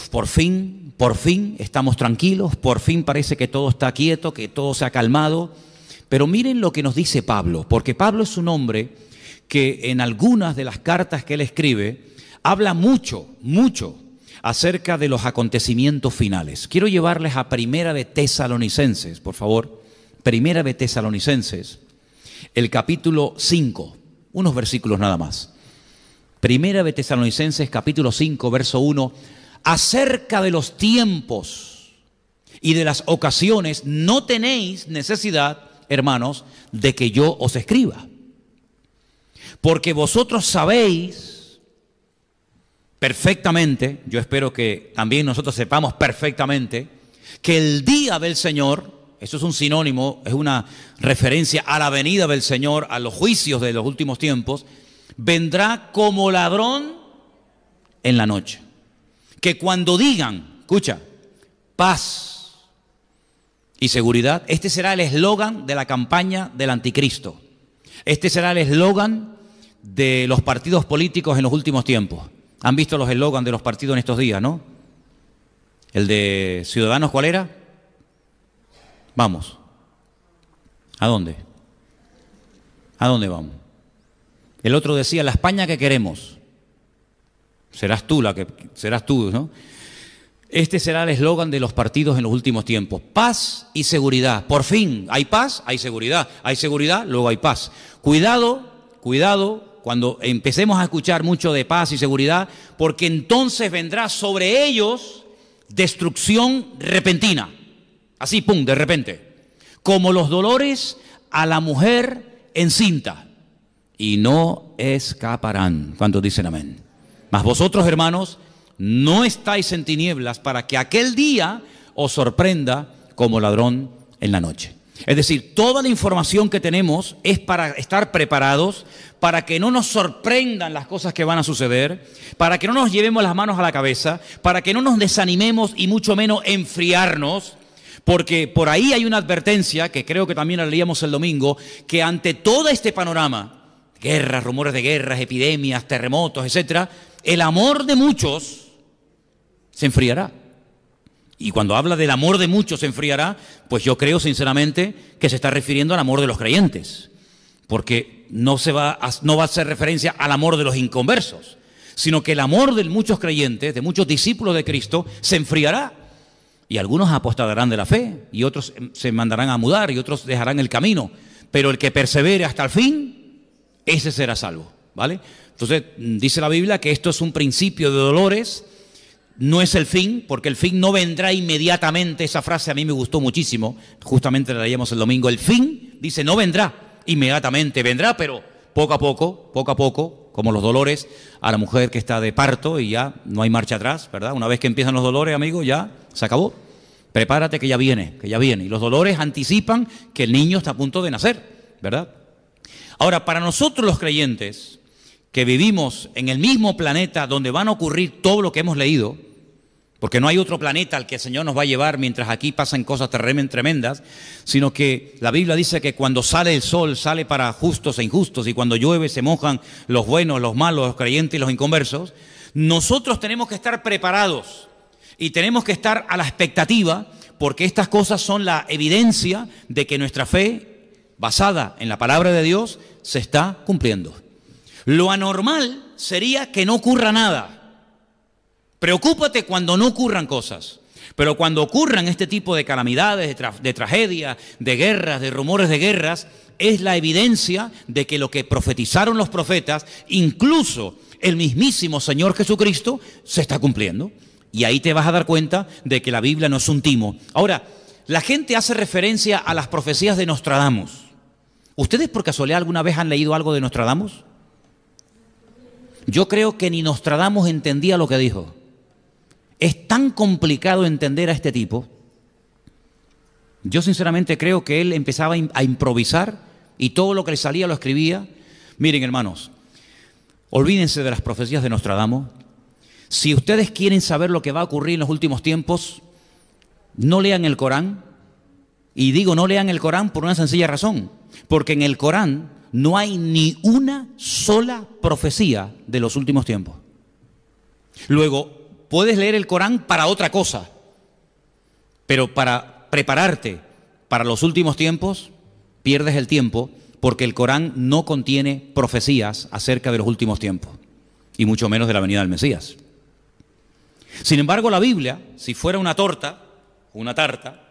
por fin estamos tranquilos, por fin parece que todo está quieto, que todo se ha calmado. Pero miren lo que nos dice Pablo, porque Pablo es un hombre que en algunas de las cartas que él escribe, habla mucho acerca de los acontecimientos finales. Quiero llevarles a Primera de Tesalonicenses, por favor. Primera de Tesalonicenses, el capítulo 5, unos versículos nada más. Primera de Tesalonicenses, capítulo 5, verso 1. Acerca de los tiempos y de las ocasiones, no tenéis necesidad, hermanos, de que yo os escriba. Porque vosotros sabéis perfectamente, yo espero que también nosotros sepamos perfectamente, que el día del Señor, eso es un sinónimo, es una referencia a la venida del Señor, a los juicios de los últimos tiempos, vendrá como ladrón en la noche. Que cuando digan, escucha, paz y seguridad, este será el eslogan de la campaña del anticristo. Este será el eslogan de los partidos políticos en los últimos tiempos. Han visto los eslogans de los partidos en estos días, ¿no? El de Ciudadanos, ¿cuál era? Vamos. ¿A dónde? ¿A dónde vamos? El otro decía, la España que queremos. Serás tú, ¿no? Este será el eslogan de los partidos en los últimos tiempos. Paz y seguridad. Por fin, hay paz, hay seguridad. Hay seguridad, luego hay paz. Cuidado cuidado, cuando empecemos a escuchar mucho de paz y seguridad, porque entonces vendrá sobre ellos destrucción repentina. Así, pum, de repente. Como los dolores a la mujer encinta. Y no escaparán. ¿Cuántos dicen amén? Mas vosotros, hermanos, no estáis en tinieblas para que aquel día os sorprenda como ladrón en la noche. Es decir, toda la información que tenemos es para estar preparados, para que no nos sorprendan las cosas que van a suceder, para que no nos llevemos las manos a la cabeza, para que no nos desanimemos y mucho menos enfriarnos, porque por ahí hay una advertencia, que creo que también la leíamos el domingo, que ante todo este panorama, guerras, rumores de guerras, epidemias, terremotos, etcétera, el amor de muchos se enfriará. Y cuando habla del amor de muchos se enfriará, pues yo creo sinceramente que se está refiriendo al amor de los creyentes, porque no va a hacer referencia al amor de los inconversos, sino que el amor de muchos creyentes, de muchos discípulos de Cristo, se enfriará. Y algunos apostatarán de la fe, y otros se mandarán a mudar, y otros dejarán el camino. Pero el que persevere hasta el fin, ese será salvo, ¿vale? Entonces, dice la Biblia que esto es un principio de dolores. No es el fin, porque el fin no vendrá inmediatamente. Esa frase a mí me gustó muchísimo, justamente la leíamos el domingo. El fin, dice, no vendrá inmediatamente, vendrá, pero poco a poco, como los dolores a la mujer que está de parto y ya no hay marcha atrás, ¿verdad? Una vez que empiezan los dolores, amigo, ya se acabó. Prepárate que ya viene, Y los dolores anticipan que el niño está a punto de nacer, ¿verdad? Ahora, para nosotros los creyentes, que vivimos en el mismo planeta donde van a ocurrir todo lo que hemos leído, porque no hay otro planeta al que el Señor nos va a llevar mientras aquí pasan cosas tremendas, sino que la Biblia dice que cuando sale el sol, sale para justos e injustos, y cuando llueve se mojan los buenos, los malos, los creyentes y los inconversos. Nosotros tenemos que estar preparados y tenemos que estar a la expectativa, porque estas cosas son la evidencia de que nuestra fe, basada en la palabra de Dios, se está cumpliendo. Lo anormal sería que no ocurra nada. Preocúpate cuando no ocurran cosas, pero cuando ocurran este tipo de calamidades, de tragedias, de guerras, de rumores de guerras, es la evidencia de que lo que profetizaron los profetas, incluso el mismísimo Señor Jesucristo, se está cumpliendo. Y ahí te vas a dar cuenta de que la Biblia no es un timo. Ahora, la gente hace referencia a las profecías de Nostradamus. ¿Ustedes por casualidad alguna vez han leído algo de Nostradamus? Yo creo que ni Nostradamus entendía lo que dijo. Es tan complicado entender a este tipo. Yo sinceramente creo que él empezaba a improvisar y todo lo que le salía lo escribía. Miren, hermanos, olvídense de las profecías de Nostradamus. Si ustedes quieren saber lo que va a ocurrir en los últimos tiempos, no lean el Corán. Y digo no lean el Corán por una sencilla razón, porque en el Corán no hay ni una sola profecía de los últimos tiempos. Luego, puedes leer el Corán para otra cosa, pero para prepararte para los últimos tiempos, pierdes el tiempo, porque el Corán no contiene profecías acerca de los últimos tiempos, y mucho menos de la venida del Mesías. Sin embargo, la Biblia, si fuera una torta, una tarta,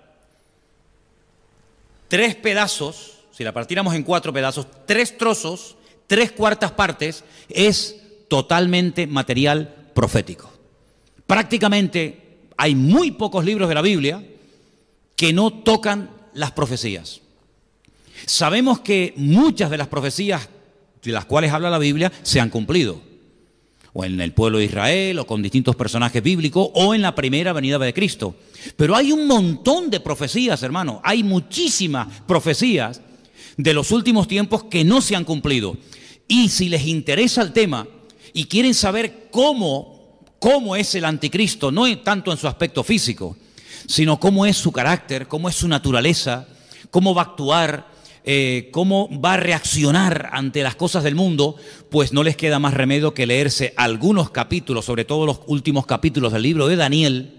3 pedazos, si la partiéramos en 4 pedazos, 3 trozos, 3/4 partes, es totalmente material profético. Prácticamente hay muy pocos libros de la Biblia que no tocan las profecías. Sabemos que muchas de las profecías de las cuales habla la Biblia se han cumplido, o en el pueblo de Israel, o con distintos personajes bíblicos, o en la primera venida de Cristo. Pero hay un montón de profecías, hermano, hay muchísimas profecías de los últimos tiempos que no se han cumplido. Y si les interesa el tema y quieren saber cómo es el anticristo, no tanto en su aspecto físico, sino cómo es su carácter, cómo es su naturaleza, cómo va a actuar, cómo va a reaccionar ante las cosas del mundo, pues no les queda más remedio que leerse algunos capítulos, sobre todo los últimos capítulos del libro de Daniel,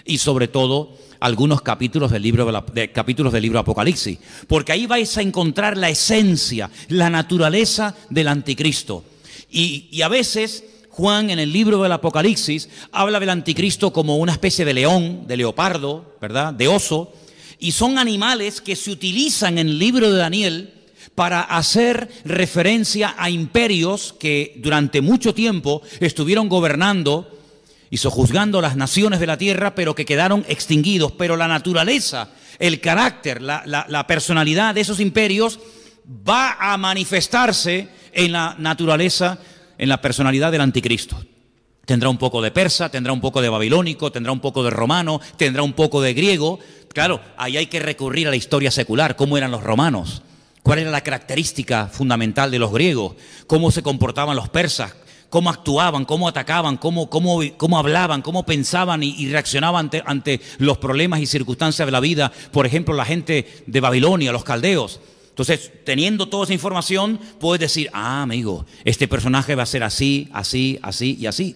y sobre todo algunos capítulos del libro Apocalipsis, porque ahí vais a encontrar la esencia, la naturaleza del anticristo. Y a veces Juan, en el libro del Apocalipsis, habla del anticristo como una especie de león, de leopardo, ¿verdad?, de oso, y son animales que se utilizan en el libro de Daniel para hacer referencia a imperios que durante mucho tiempo estuvieron gobernando y sojuzgando las naciones de la tierra, pero que quedaron extinguidos. Pero la naturaleza, el carácter, la personalidad de esos imperios va a manifestarse en la naturaleza, en la personalidad del anticristo. Tendrá un poco de persa, tendrá un poco de babilónico, tendrá un poco de romano, tendrá un poco de griego. Claro, ahí hay que recurrir a la historia secular, cómo eran los romanos, cuál era la característica fundamental de los griegos, cómo se comportaban los persas, cómo actuaban, cómo atacaban, cómo hablaban, cómo pensaban y reaccionaban ante los problemas y circunstancias de la vida. Por ejemplo, la gente de Babilonia, los caldeos. Entonces, teniendo toda esa información, puedes decir, amigo, este personaje va a ser así, así, así y así.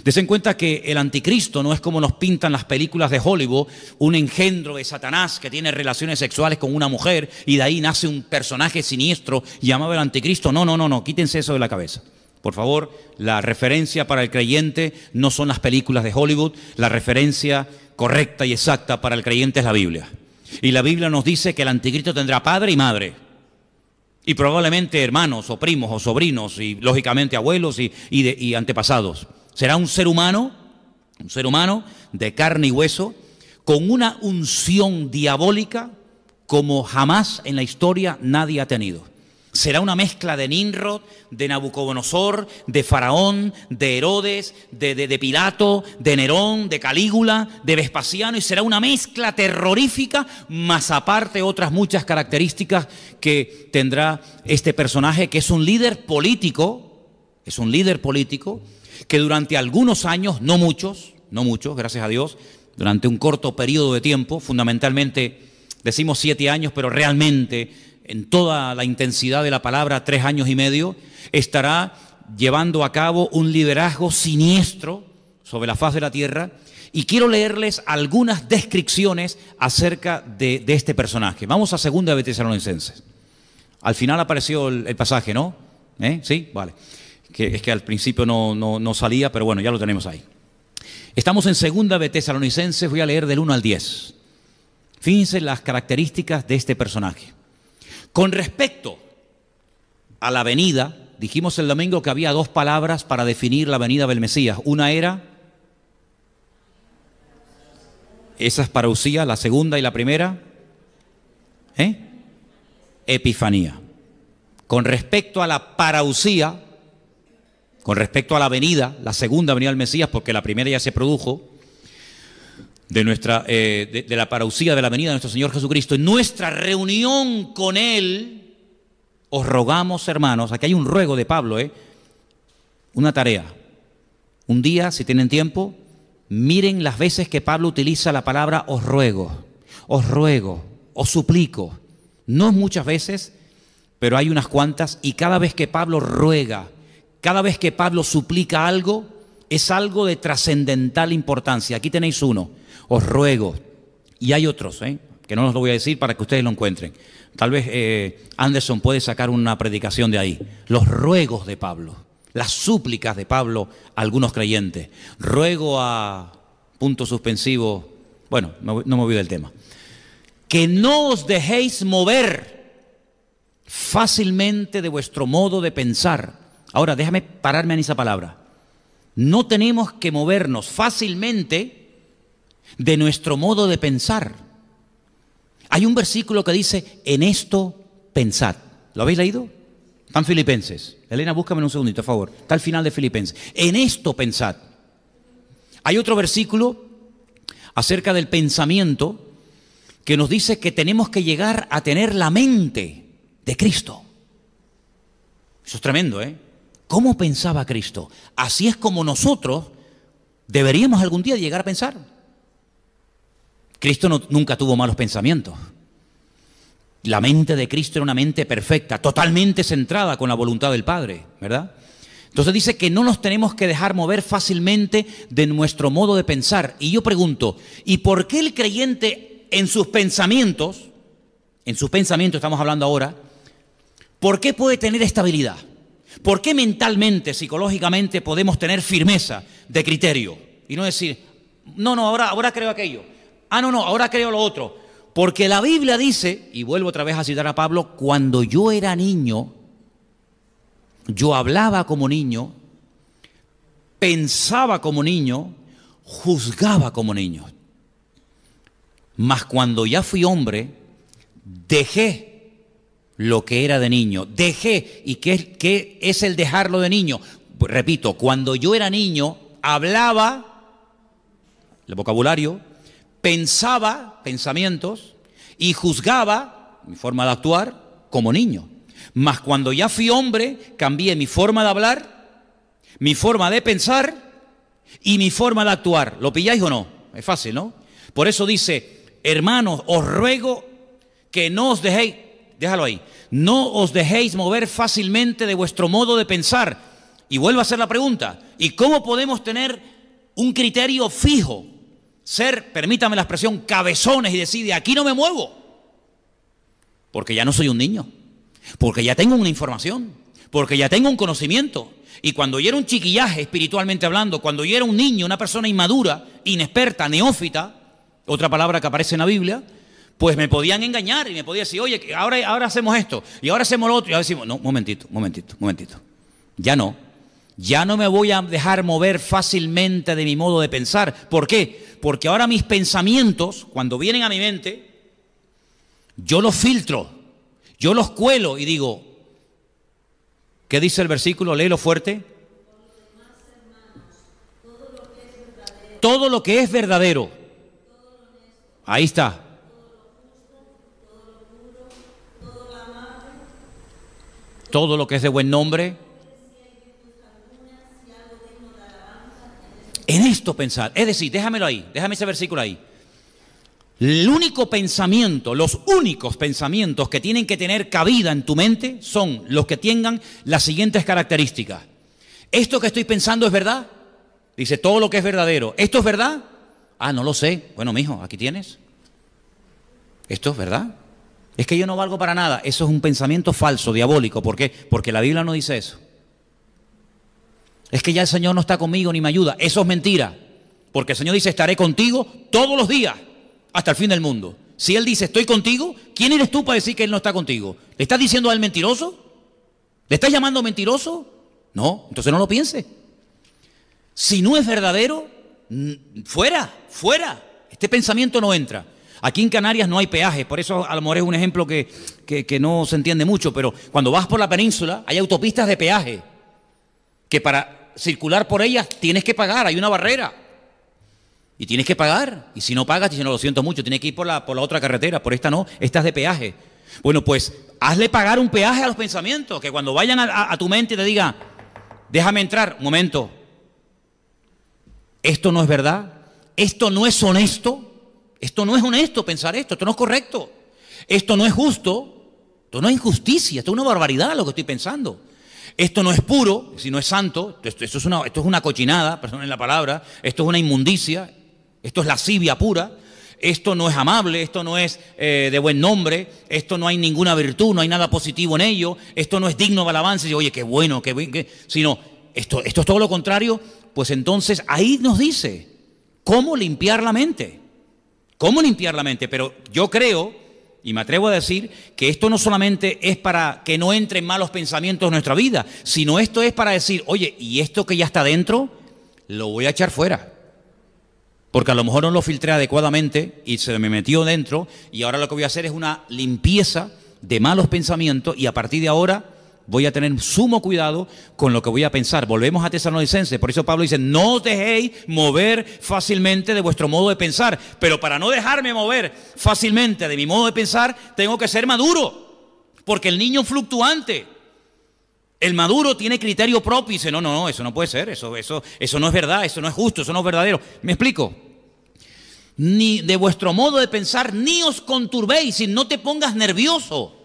Des en cuenta que el anticristo no es como nos pintan las películas de Hollywood, un engendro de Satanás que tiene relaciones sexuales con una mujer y de ahí nace un personaje siniestro llamado el anticristo. No, quítense eso de la cabeza. Por favor, la referencia para el creyente no son las películas de Hollywood, la referencia correcta y exacta para el creyente es la Biblia. Y la Biblia nos dice que el anticristo tendrá padre y madre, y probablemente hermanos o primos o sobrinos, y lógicamente abuelos y antepasados. Será un ser humano de carne y hueso, con una unción diabólica como jamás en la historia nadie ha tenido. Será una mezcla de Nimrod, de Nabucodonosor, de Faraón, de Herodes, de Pilato, de Nerón, de Calígula, de Vespasiano, y será una mezcla terrorífica, más aparte otras muchas características que tendrá este personaje, que es un líder político, que durante algunos años, no muchos, gracias a Dios, durante un corto periodo de tiempo, fundamentalmente decimos 7 años, pero realmente en toda la intensidad de la palabra 3 años y medio, estará llevando a cabo un liderazgo siniestro sobre la faz de la tierra. Y quiero leerles algunas descripciones acerca de este personaje. Vamos a 2 de Tesalonicenses. Al final apareció el pasaje, ¿no? ¿Sí? Vale. Es que al principio no salía, pero bueno, ya lo tenemos ahí. Estamos en 2 de Tesalonicenses, voy a leer del 1 al 10. Fíjense las características de este personaje. Con respecto a la venida, dijimos el domingo que había 2 palabras para definir la venida del Mesías. Una era, esa es parousia, la segunda y la primera, epifanía. Con respecto a la parousia, con respecto a la venida, la segunda venida del Mesías, porque la primera ya se produjo, de la parousia de la venida de nuestro Señor Jesucristo, en nuestra reunión con Él, os rogamos, hermanos, aquí hay un ruego de Pablo, una tarea. Un día, si tienen tiempo, miren las veces que Pablo utiliza la palabra os ruego, os suplico. No es muchas veces, pero hay unas cuantas, y cada vez que Pablo ruega, cada vez que Pablo suplica algo, es algo de trascendental importancia. Aquí tenéis uno, os ruego. Y hay otros, que no os lo voy a decir para que ustedes lo encuentren. Tal vez Anderson puede sacar una predicación de ahí. Los ruegos de Pablo, las súplicas de Pablo a algunos creyentes. Ruego a punto suspensivo, bueno, no me voy del tema. Que no os dejéis mover fácilmente de vuestro modo de pensar. Ahora, déjame pararme en esa palabra. No tenemos que movernos fácilmente de nuestro modo de pensar. Hay un versículo que dice, en esto pensad. ¿Lo habéis leído? Están Filipenses. Elena, búscame un segundito, por favor. Está al final de Filipenses. En esto pensad. Hay otro versículo acerca del pensamiento que nos dice que tenemos que llegar a tener la mente de Cristo. Eso es tremendo, ¿Cómo pensaba Cristo? Así es como nosotros deberíamos algún día llegar a pensar. Cristo nunca tuvo malos pensamientos. La mente de Cristo era una mente perfecta, totalmente centrada con la voluntad del Padre, ¿verdad? Entonces dice que no nos tenemos que dejar mover fácilmente de nuestro modo de pensar. Y yo pregunto, ¿y por qué el creyente en sus pensamientos estamos hablando ahora, por qué puede tener estabilidad? ¿Por qué mentalmente, psicológicamente podemos tener firmeza de criterio? Y no decir, no, ahora creo aquello. No, ahora creo lo otro. Porque la Biblia dice, y vuelvo otra vez a citar a Pablo, cuando yo era niño, yo hablaba como niño, pensaba como niño, juzgaba como niño. Mas cuando ya fui hombre, dejé lo que era de niño. Dejé. ¿Y qué es el dejarlo de niño? Pues, repito, cuando yo era niño, hablaba, el vocabulario, pensaba pensamientos y juzgaba mi forma de actuar como niño. Mas cuando ya fui hombre, cambié mi forma de hablar, mi forma de pensar y mi forma de actuar. ¿Lo pilláis o no? Es fácil, ¿no? Por eso dice, hermanos, os ruego que no os dejéis, déjalo ahí, no os dejéis mover fácilmente de vuestro modo de pensar. Y vuelvo a hacer la pregunta, ¿y cómo podemos tener un criterio fijo? Ser, permítame la expresión, cabezones y decir, de aquí no me muevo. Porque ya no soy un niño, porque ya tengo una información, porque ya tengo un conocimiento. Y cuando yo era un chiquillaje, espiritualmente hablando, cuando yo era un niño, una persona inmadura, inexperta, neófita, otra palabra que aparece en la Biblia, pues me podían engañar y me podían decir, oye, ahora hacemos esto, y ahora hacemos lo otro, y ahora decimos, no, momentito, ya no me voy a dejar mover fácilmente de mi modo de pensar. ¿Por qué? Porque ahora mis pensamientos, cuando vienen a mi mente, yo los filtro, yo los cuelo y digo, ¿qué dice el versículo? Léelo fuerte. Todo lo que es verdadero. Ahí está. Todo lo que es de buen nombre. En esto pensar. Es decir, déjamelo ahí, déjame ese versículo ahí. El único pensamiento, los únicos pensamientos que tienen que tener cabida en tu mente son los que tengan las siguientes características. ¿Esto que estoy pensando es verdad? Dice, todo lo que es verdadero. ¿Esto es verdad? Ah, no lo sé. Bueno, mijo, aquí tienes. ¿Esto es verdad? Es que yo no valgo para nada. Eso es un pensamiento falso, diabólico. ¿Por qué? Porque la Biblia no dice eso. Es que ya el Señor no está conmigo ni me ayuda. Eso es mentira. Porque el Señor dice, estaré contigo todos los días hasta el fin del mundo. Si Él dice, estoy contigo, ¿quién eres tú para decir que Él no está contigo? ¿Le estás diciendo a Él mentiroso? ¿Le estás llamando mentiroso? No, entonces no lo piense. Si no es verdadero, fuera. Este pensamiento no entra. Aquí en Canarias no hay peaje, por eso a lo mejor es un ejemplo que no se entiende mucho, pero cuando vas por la península hay autopistas de peaje, que para circular por ellas tienes que pagar, hay una barrera. Y tienes que pagar, y si no pagas, dices, no, lo siento mucho, tienes que ir por la otra carretera, por esta no, esta es de peaje. Bueno, pues hazle pagar un peaje a los pensamientos, que cuando vayan a tu mente te diga, déjame entrar, un momento, esto no es verdad, esto no es honesto pensar esto no es correcto, esto no es justo, esto no es injusticia, esto es una barbaridad lo que estoy pensando. Esto no es puro, si no es santo, esto es una cochinada, perdonen la palabra, esto es una inmundicia, esto es lascivia pura, esto no es amable, esto no es de buen nombre, esto no hay ninguna virtud, no hay nada positivo en ello, esto no es digno de alabanza, y oye, qué bueno, sino esto es todo lo contrario. Pues entonces ahí nos dice cómo limpiar la mente, pero yo creo, y me atrevo a decir, que esto no solamente es para que no entren malos pensamientos en nuestra vida, sino esto es para decir, oye, y esto que ya está dentro, lo voy a echar fuera. Porque a lo mejor no lo filtré adecuadamente y se me metió dentro, y ahora lo que voy a hacer es una limpieza de malos pensamientos, y a partir de ahora voy a tener sumo cuidado con lo que voy a pensar. Volvemos a Tesalonicenses, por eso Pablo dice, no os dejéis mover fácilmente de vuestro modo de pensar. Pero para no dejarme mover fácilmente de mi modo de pensar, tengo que ser maduro. Porque el niño fluctuante, el maduro tiene criterio propio y dice, no, eso no puede ser, eso no es verdad, eso no es justo, eso no es verdadero. ¿Me explico? Ni de vuestro modo de pensar, ni os conturbéis, y no te pongas nervioso.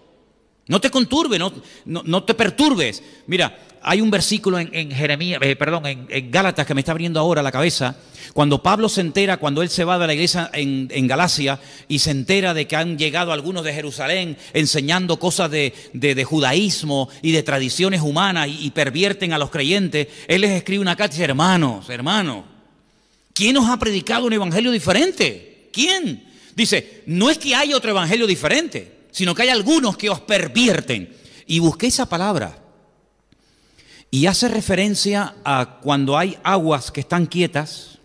No te conturbe, no te perturbes. Mira, hay un versículo en Gálatas que me está abriendo ahora la cabeza. Cuando Pablo se entera, cuando él se va de la iglesia en Galacia y se entera de que han llegado algunos de Jerusalén enseñando cosas de judaísmo y de tradiciones humanas y pervierten a los creyentes, él les escribe una carta y dice, hermanos, ¿quién os ha predicado un evangelio diferente? ¿Quién? Dice, no es que haya otro evangelio diferente, sino que hay algunos que os pervierten. Y busqué esa palabra. Y hace referencia a cuando hay aguas que están quietas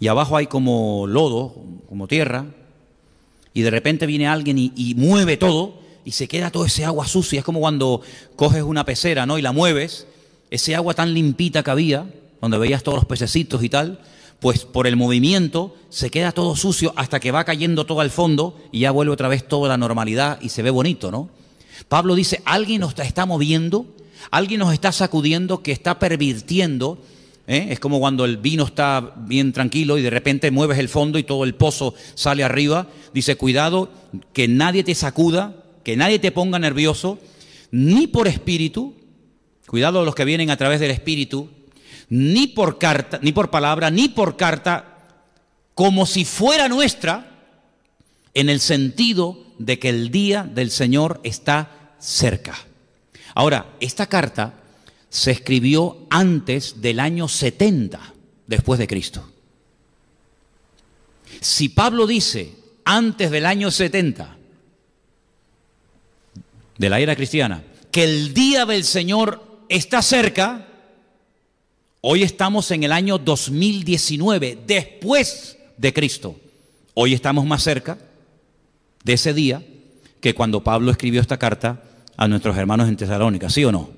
y abajo hay como lodo, como tierra, y de repente viene alguien y mueve todo y se queda todo ese agua sucia. Es como cuando coges una pecera, ¿no?, y la mueves, ese agua tan limpita que había, donde veías todos los pececitos y tal, pues por el movimiento se queda todo sucio hasta que va cayendo todo al fondo y ya vuelve otra vez toda la normalidad y se ve bonito, ¿no? Pablo dice, alguien nos está moviendo, alguien nos está sacudiendo, que está pervirtiendo. Es como cuando el vino está bien tranquilo y de repente mueves el fondo y todo el pozo sale arriba. Dice, cuidado, que nadie te sacuda, que nadie te ponga nervioso, ni por espíritu, cuidado los que vienen a través del espíritu, ni por carta, ni por palabra, ni por carta, como si fuera nuestra, en el sentido de que el día del Señor está cerca. Ahora, esta carta se escribió antes del año 70 después de Cristo. Si Pablo dice antes del año 70 de la era cristiana que el día del Señor está cerca, hoy estamos en el año 2019 después de Cristo. Hoy estamos más cerca de ese día que cuando Pablo escribió esta carta a nuestros hermanos en Tesalónica, ¿sí o no?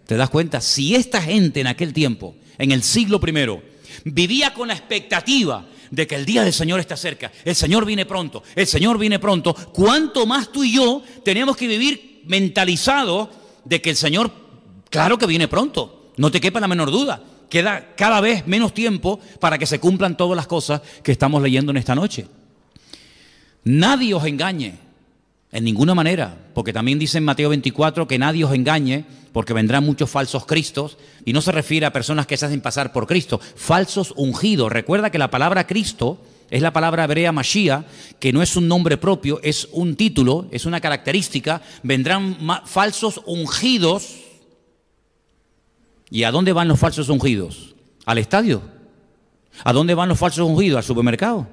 ¿Te das cuenta? Si esta gente en aquel tiempo, en el siglo I, vivía con la expectativa de que el día del Señor está cerca, el Señor viene pronto, el Señor viene pronto, ¿cuánto más tú y yo tenemos que vivir mentalizados de que el Señor, claro que viene pronto, no te quepa la menor duda? Queda cada vez menos tiempo para que se cumplan todas las cosas que estamos leyendo en esta noche. Nadie os engañe, en ninguna manera, porque también dice en Mateo 24 que nadie os engañe, porque vendrán muchos falsos cristos, y no se refiere a personas que se hacen pasar por Cristo, falsos ungidos. Recuerda que la palabra Cristo es la palabra hebrea Mashiach, que no es un nombre propio, es un título, es una característica. Vendrán falsos ungidos. ¿Y a dónde van los falsos ungidos? ¿Al estadio? ¿A dónde van los falsos ungidos? ¿Al supermercado?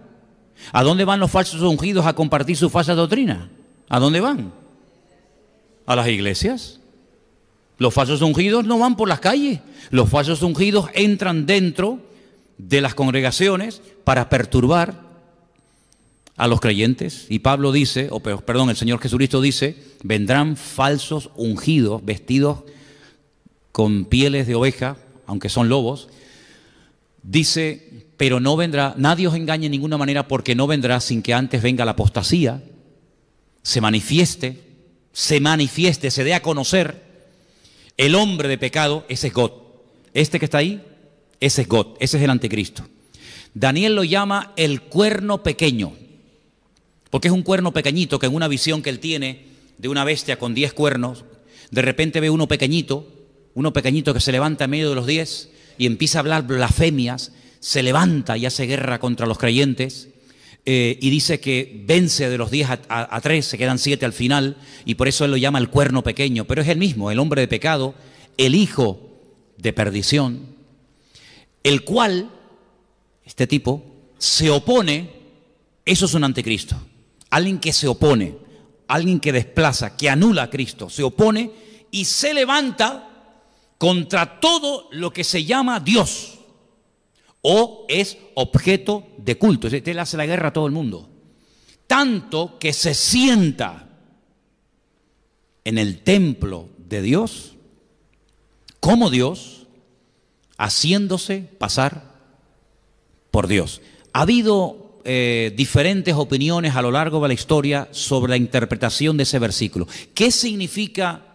¿A dónde van los falsos ungidos a compartir su falsa doctrina? ¿A dónde van? ¿A las iglesias? Los falsos ungidos no van por las calles. Los falsos ungidos entran dentro de las congregaciones para perturbar a los creyentes. Y Pablo dice, el Señor Jesucristo dice, vendrán falsos ungidos vestidos con pieles de oveja, aunque son lobos. Dice, pero no vendrá, nadie os engañe en ninguna manera, porque no vendrá sin que antes venga la apostasía, se manifieste, se dé a conocer el hombre de pecado. Ese es God. Este que está ahí, ese es God, ese es el anticristo. Daniel lo llama el cuerno pequeño, porque es un cuerno pequeñito que en una visión que él tiene de una bestia con 10 cuernos, de repente ve uno pequeñito que se levanta en medio de los 10 y empieza a hablar blasfemias, se levanta y hace guerra contra los creyentes. Y dice que vence de los 10 a 3, se quedan 7 al final, y por eso él lo llama el cuerno pequeño, pero es el mismo, el hombre de pecado, el hijo de perdición, el cual, este tipo, se opone. Eso es un anticristo, alguien que se opone, alguien que desplaza, que anula a Cristo, se opone y se levanta contra todo lo que se llama Dios o es objeto de culto. Él hace la guerra a todo el mundo, tanto que se sienta en el templo de Dios como Dios, haciéndose pasar por Dios. Ha habido diferentes opiniones a lo largo de la historia sobre la interpretación de ese versículo. ¿Qué significa,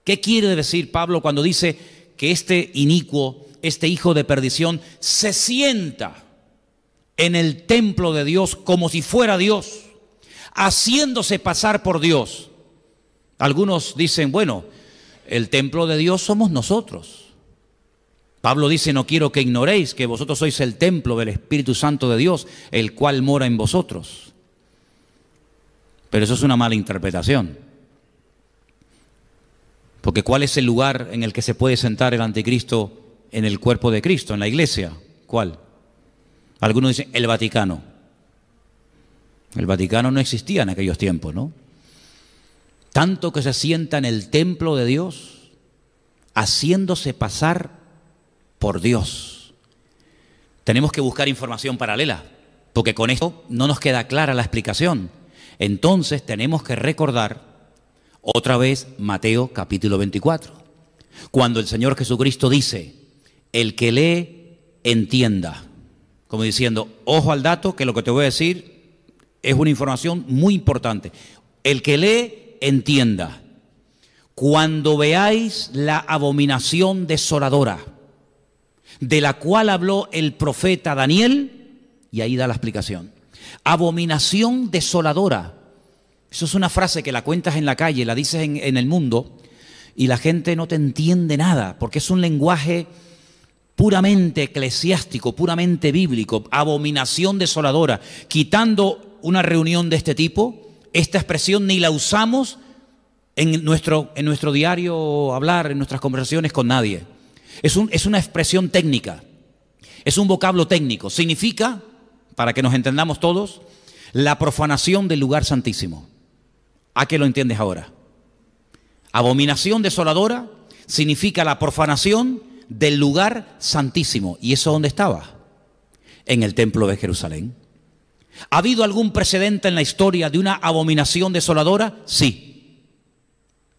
qué quiere decir Pablo cuando dice que este inicuo, este hijo de perdición, se sienta en el templo de Dios como si fuera Dios, haciéndose pasar por Dios? Algunos dicen, bueno, el templo de Dios somos nosotros. Pablo dice, no quiero que ignoréis que vosotros sois el templo del Espíritu Santo de Dios, el cual mora en vosotros. Pero eso es una mala interpretación. Porque ¿cuál es el lugar en el que se puede sentar el anticristo en el cuerpo de Cristo, en la iglesia? ¿Cuál? Algunos dicen el Vaticano. El Vaticano no existía en aquellos tiempos, ¿no? Tanto que se sienta en el templo de Dios, haciéndose pasar por Dios. Tenemos que buscar información paralela, porque con esto no nos queda clara la explicación. Entonces tenemos que recordar otra vez Mateo capítulo 24, cuando el Señor Jesucristo dice: el que lee, entienda. Como diciendo, ojo al dato, que lo que te voy a decir es una información muy importante. El que lee, entienda. Cuando veáis la abominación desoladora, de la cual habló el profeta Daniel, y ahí da la explicación. Abominación desoladora. Eso es una frase que la cuentas en la calle, la dices en el mundo, y la gente no te entiende nada, porque es un lenguaje puramente eclesiástico, puramente bíblico. Abominación desoladora. Quitando una reunión de este tipo, esta expresión ni la usamos en nuestro diario hablar, en nuestras conversaciones con nadie. Es una expresión técnica, es un vocablo técnico. Significa, para que nos entendamos todos, la profanación del lugar santísimo. ¿A qué lo entiendes ahora? Abominación desoladora significa la profanación del lugar santísimo. ¿Y eso dónde estaba? En el templo de Jerusalén. ¿Ha habido algún precedente en la historia de una abominación desoladora? Sí.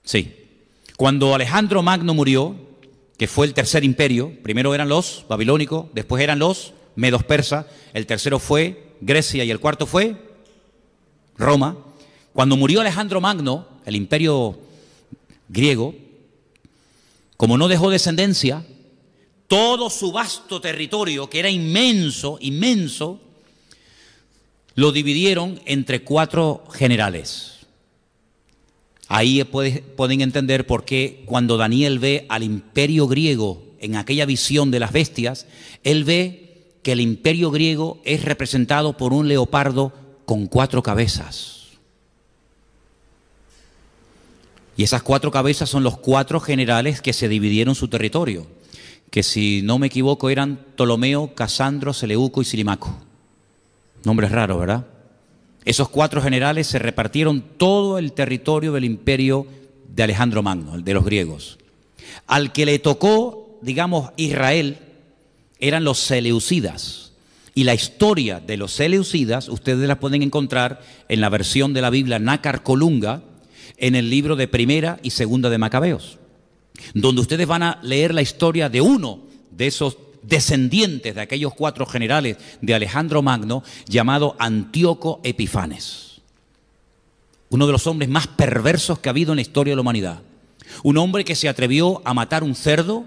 Sí. Cuando Alejandro Magno murió, que fue el tercer imperio, primero eran los babilónicos, después eran los medos persas, el tercero fue Grecia y el cuarto fue Roma. Cuando murió Alejandro Magno, el imperio griego, como no dejó descendencia, todo su vasto territorio, que era inmenso, inmenso, lo dividieron entre 4 generales. Ahí pueden entender por qué cuando Daniel ve al imperio griego en aquella visión de las bestias, él ve que el imperio griego es representado por un leopardo con 4 cabezas. Y esas 4 cabezas son los 4 generales que se dividieron su territorio, que si no me equivoco eran Ptolomeo, Casandro, Seleuco y Silimaco. Nombres raros, ¿verdad? Esos 4 generales se repartieron todo el territorio del imperio de Alejandro Magno, el de los griegos. Al que le tocó, digamos, Israel, eran los seleucidas. Y la historia de los seleucidas, ustedes la pueden encontrar en la versión de la Biblia Nácar Colunga, en el libro de Primera y Segunda de Macabeos, donde ustedes van a leer la historia de uno de esos descendientes de aquellos 4 generales de Alejandro Magno, llamado Antíoco Epifanes. Uno de los hombres más perversos que ha habido en la historia de la humanidad. Un hombre que se atrevió a matar un cerdo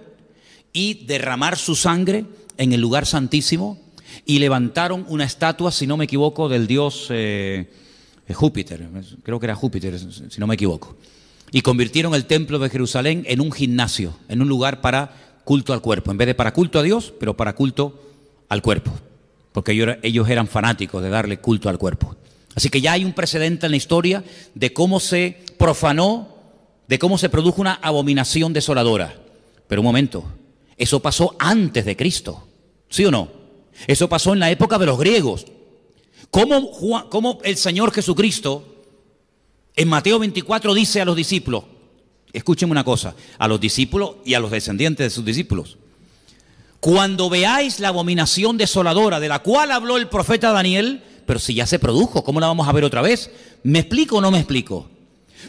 y derramar su sangre en el lugar santísimo, y levantaron una estatua, si no me equivoco, del dios Júpiter, creo que era Júpiter, si no me equivoco. Y convirtieron el templo de Jerusalén en un gimnasio, en un lugar para culto al cuerpo, en vez de para culto a Dios, pero para culto al cuerpo, porque ellos eran fanáticos de darle culto al cuerpo. Así que ya hay un precedente en la historia de cómo se profanó, de cómo se produjo una abominación desoladora. Pero un momento, eso pasó antes de Cristo, ¿sí o no? Eso pasó en la época de los griegos. ¿Cómo el Señor Jesucristo en Mateo 24 dice a los discípulos? Escúchenme una cosa, a los discípulos y a los descendientes de sus discípulos: cuando veáis la abominación desoladora de la cual habló el profeta Daniel, pero si ya se produjo, ¿cómo la vamos a ver otra vez? ¿Me explico o no me explico?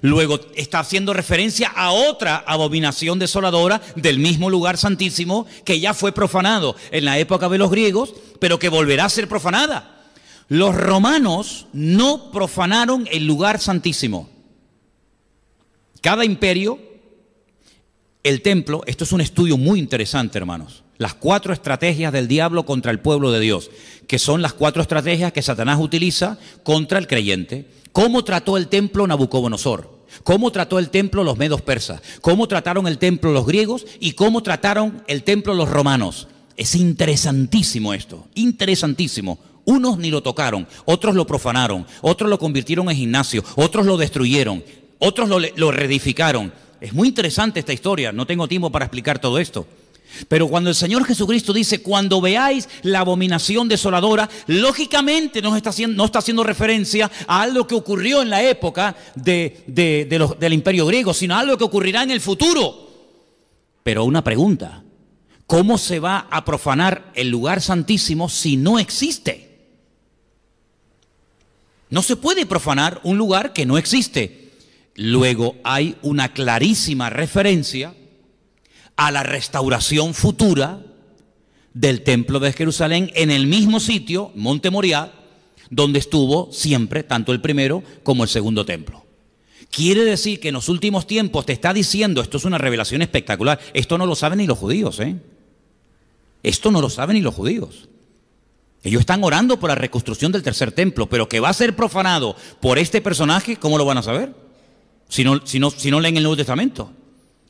Luego está haciendo referencia a otra abominación desoladora del mismo lugar santísimo que ya fue profanado en la época de los griegos, pero que volverá a ser profanada. Los romanos no profanaron el lugar santísimo. Cada imperio, el templo, esto es un estudio muy interesante, hermanos. Las 4 estrategias del diablo contra el pueblo de Dios, que son las 4 estrategias que Satanás utiliza contra el creyente. ¿Cómo trató el templo Nabucodonosor? ¿Cómo trató el templo los medos persas? ¿Cómo trataron el templo los griegos? ¿Y cómo trataron el templo los romanos? Es interesantísimo esto, interesantísimo. Unos ni lo tocaron, otros lo profanaron, otros lo convirtieron en gimnasio, otros lo destruyeron, otros lo reedificaron. Es muy interesante esta historia, no tengo tiempo para explicar todo esto. Pero cuando el Señor Jesucristo dice, cuando veáis la abominación desoladora, lógicamente no está haciendo referencia a algo que ocurrió en la época del Imperio griego, sino a algo que ocurrirá en el futuro. Pero una pregunta, ¿cómo se va a profanar el lugar santísimo si no existe? No se puede profanar un lugar que no existe. Luego hay una clarísima referencia a la restauración futura del templo de Jerusalén en el mismo sitio, Monte Moriah, donde estuvo siempre tanto el primero como el segundo templo. Quiere decir que en los últimos tiempos te está diciendo, esto es una revelación espectacular, esto no lo saben ni los judíos, esto no lo saben ni los judíos. Ellos están orando por la reconstrucción del tercer templo, pero que va a ser profanado por este personaje, ¿cómo lo van a saber? Si no leen el Nuevo Testamento.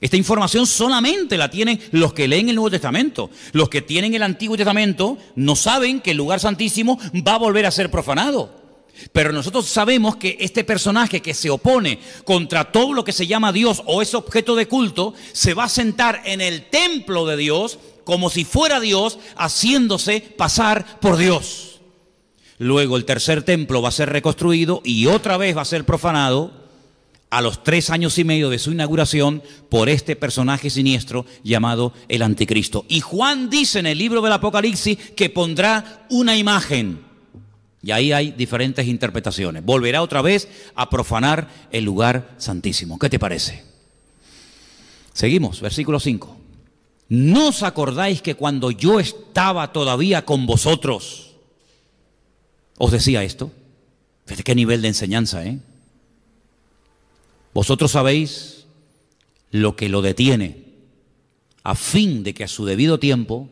Esta información solamente la tienen los que leen el Nuevo Testamento. Los que tienen el Antiguo Testamento no saben que el lugar santísimo va a volver a ser profanado. Pero nosotros sabemos que este personaje que se opone contra todo lo que se llama Dios o es objeto de culto, se va a sentar en el templo de Dios como si fuera Dios, haciéndose pasar por Dios. Luego el tercer templo va a ser reconstruido y otra vez va a ser profanado a los 3 años y medio de su inauguración por este personaje siniestro llamado el Anticristo. Y Juan dice en el libro del Apocalipsis que pondrá una imagen. Y ahí hay diferentes interpretaciones. Volverá otra vez a profanar el lugar santísimo. ¿Qué te parece? Seguimos, versículo 5. ¿No os acordáis que cuando yo estaba todavía con vosotros os decía esto? Fíjate qué nivel de enseñanza, Vosotros sabéis lo que lo detiene, a fin de que a su debido tiempo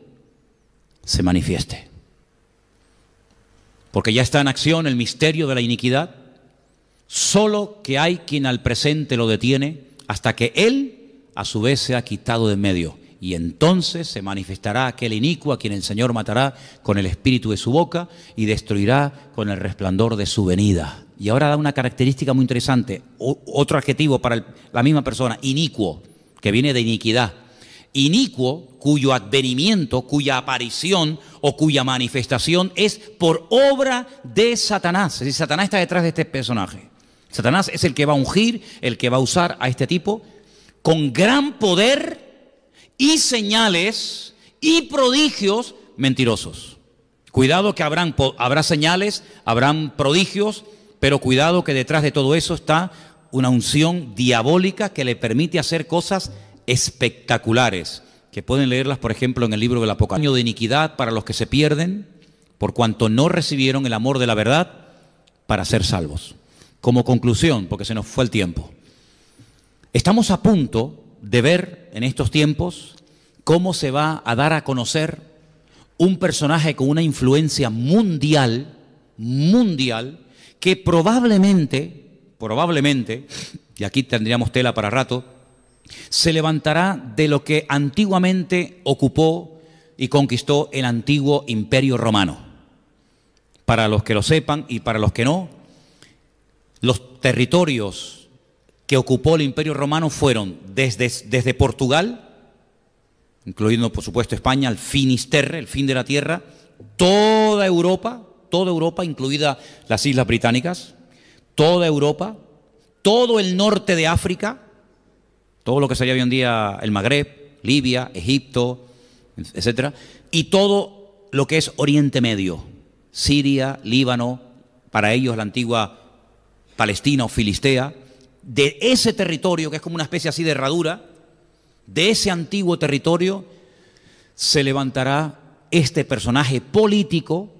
se manifieste. Porque ya está en acción el misterio de la iniquidad, solo que hay quien al presente lo detiene hasta que él a su vez sea quitado de en medio. Y entonces se manifestará aquel inicuo a quien el Señor matará con el espíritu de su boca y destruirá con el resplandor de su venida. Y ahora da una característica muy interesante, otro adjetivo para la misma persona, inicuo, que viene de iniquidad. Inicuo, cuyo advenimiento, cuya aparición o cuya manifestación es por obra de Satanás. Es decir, Satanás está detrás de este personaje. Satanás es el que va a ungir, el que va a usar a este tipo con gran poder y señales y prodigios mentirosos. Cuidado que habrá señales, habrán prodigios, pero cuidado que detrás de todo eso está una unción diabólica que le permite hacer cosas espectaculares, que pueden leerlas, por ejemplo, en el libro del Apocalipsis. Año de iniquidad para los que se pierden, por cuanto no recibieron el amor de la verdad para ser salvos. Como conclusión, porque se nos fue el tiempo, estamos a punto de ver en estos tiempos cómo se va a dar a conocer un personaje con una influencia mundial, que probablemente, y aquí tendríamos tela para rato, se levantará de lo que antiguamente ocupó y conquistó el antiguo Imperio Romano. Para los que lo sepan y para los que no, los territorios que ocupó el Imperio Romano fueron desde Portugal, incluyendo por supuesto España, el Finisterre, el fin de la tierra, toda Europa, incluida las Islas Británicas, toda Europa, todo el norte de África, todo lo que sería hoy en día el Magreb, Libia, Egipto, etcétera, y todo lo que es Oriente Medio, Siria, Líbano, para ellos la antigua Palestina o Filistea. De ese territorio, que es como una especie así de herradura, de ese antiguo territorio se levantará este personaje político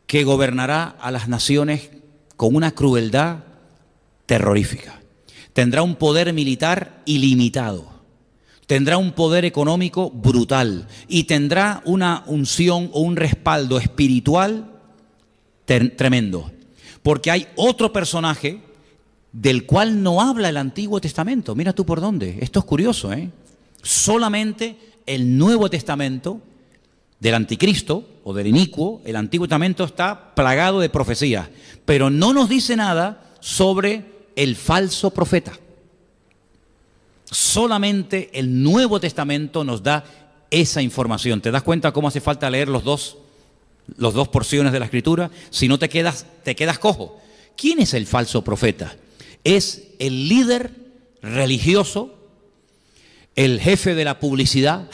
que gobernará a las naciones con una crueldad terrorífica. Tendrá un poder militar ilimitado, tendrá un poder económico brutal y tendrá una unción o un respaldo espiritual tremendo. Porque hay otro personaje del cual no habla el Antiguo Testamento. Mira tú por dónde. Esto es curioso, Solamente el Nuevo Testamento del Anticristo o del inicuo, el Antiguo Testamento está plagado de profecías, pero no nos dice nada sobre el falso profeta. Solamente el Nuevo Testamento nos da esa información. ¿Te das cuenta cómo hace falta leer los dos porciones de la Escritura? Si no te quedas cojo. ¿Quién es el falso profeta? Es el líder religioso, el jefe de la publicidad,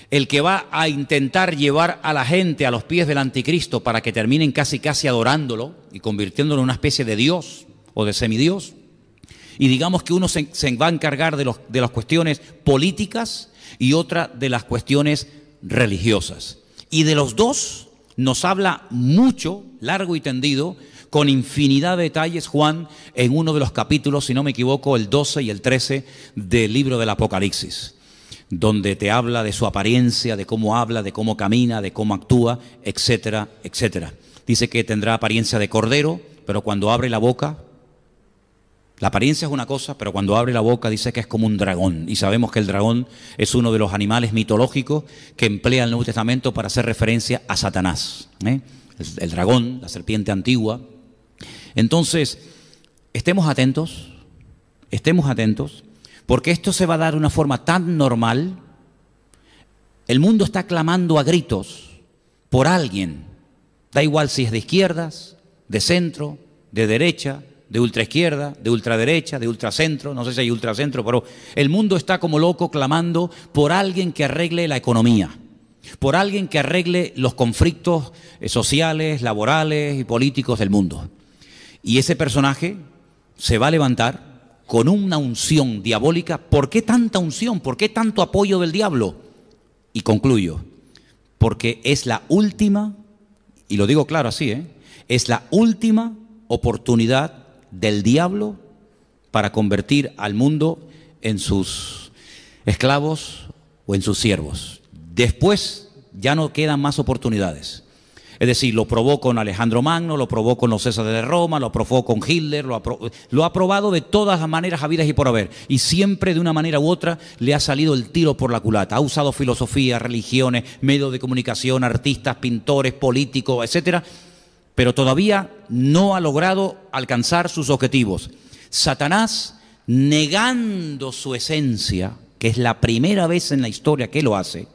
el que va a intentar llevar a la gente a los pies del anticristo para que terminen casi adorándolo y convirtiéndolo en una especie de Dios o de semidios. Y digamos que uno se va a encargar de las cuestiones políticas y otra de las cuestiones religiosas. Y de los dos nos habla mucho, largo y tendido, con infinidad de detalles, Juan, en uno de los capítulos, si no me equivoco, el 12 y el 13 del libro del Apocalipsis, donde te habla de su apariencia, de cómo habla, de cómo camina, de cómo actúa, etcétera, etcétera. Dice que tendrá apariencia de cordero, pero cuando abre la boca, la apariencia es una cosa, pero cuando abre la boca dice que es como un dragón. Y sabemos que el dragón es uno de los animales mitológicos que emplea el Nuevo Testamento para hacer referencia a Satanás. El dragón, la serpiente antigua. Entonces, estemos atentos, porque esto se va a dar de una forma tan normal. El mundo está clamando a gritos por alguien. Da igual si es de izquierdas, de centro, de derecha, de ultraizquierda, de ultraderecha, de ultracentro, no sé si hay ultracentro, pero el mundo está como loco clamando por alguien que arregle la economía, por alguien que arregle los conflictos sociales, laborales y políticos del mundo. Y ese personaje se va a levantar con una unción diabólica. ¿Por qué tanta unción? ¿Por qué tanto apoyo del diablo? Y concluyo, porque es la última, y lo digo claro así, es la última oportunidad del diablo para convertir al mundo en sus esclavos o en sus siervos. Después ya no quedan más oportunidades. Es decir, lo probó con Alejandro Magno, lo probó con los Césares de Roma, lo probó con Hitler, lo ha probado de todas las maneras habidas y por haber. Y siempre de una manera u otra le ha salido el tiro por la culata. Ha usado filosofía, religiones, medios de comunicación, artistas, pintores, políticos, etcétera, pero todavía no ha logrado alcanzar sus objetivos. Satanás, negando su esencia, que es la primera vez en la historia que lo hace,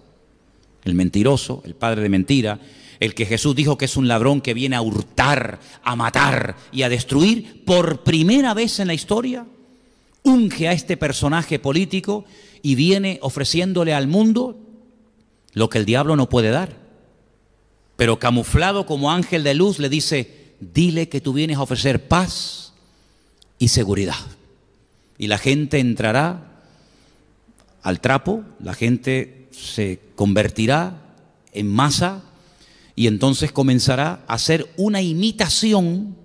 el mentiroso, el padre de mentira, el que Jesús dijo que es un ladrón que viene a hurtar, a matar y a destruir, por primera vez en la historia, unge a este personaje político y viene ofreciéndole al mundo lo que el diablo no puede dar. Pero camuflado como ángel de luz le dice, dile que tú vienes a ofrecer paz y seguridad. Y la gente entrará al trapo, la gente se convertirá en masa y entonces comenzará a hacer una imitación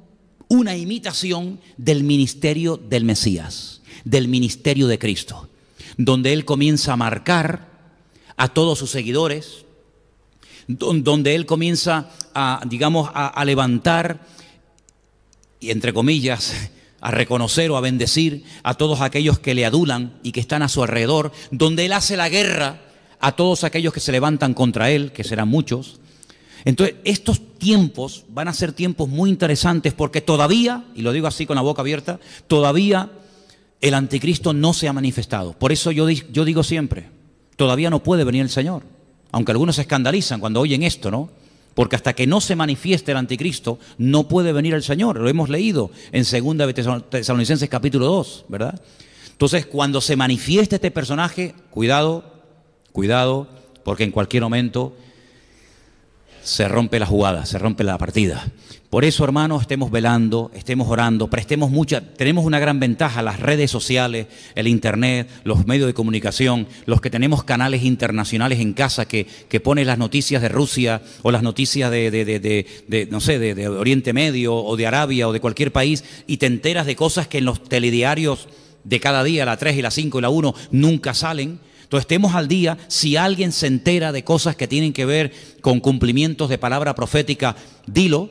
del ministerio del Mesías, del ministerio de Cristo, donde Él comienza a marcar a todos sus seguidores, donde Él comienza a levantar y, entre comillas, a reconocer o a bendecir a todos aquellos que le adulan y que están a su alrededor, donde Él hace la guerra a todos aquellos que se levantan contra Él, que serán muchos. Entonces, estos tiempos van a ser tiempos muy interesantes porque todavía, y lo digo así con la boca abierta, todavía el anticristo no se ha manifestado. Por eso yo digo siempre, todavía no puede venir el Señor. Aunque algunos se escandalizan cuando oyen esto, ¿no? Porque hasta que no se manifieste el anticristo, no puede venir el Señor. Lo hemos leído en 2 Tesalonicenses capítulo 2, ¿verdad? Entonces, cuando se manifieste este personaje, cuidado, porque en cualquier momento se rompe la jugada, se rompe la partida. Por eso, hermanos, estemos velando, estemos orando, tenemos una gran ventaja, las redes sociales, el internet, los medios de comunicación, los que tenemos canales internacionales en casa que ponen las noticias de Rusia o las noticias de Oriente Medio o de Arabia o de cualquier país y te enteras de cosas que en los telediarios de cada día, la 3 y la 5 y la 1, nunca salen. Entonces estemos al día. Si alguien se entera de cosas que tienen que ver con cumplimientos de palabra profética, dilo.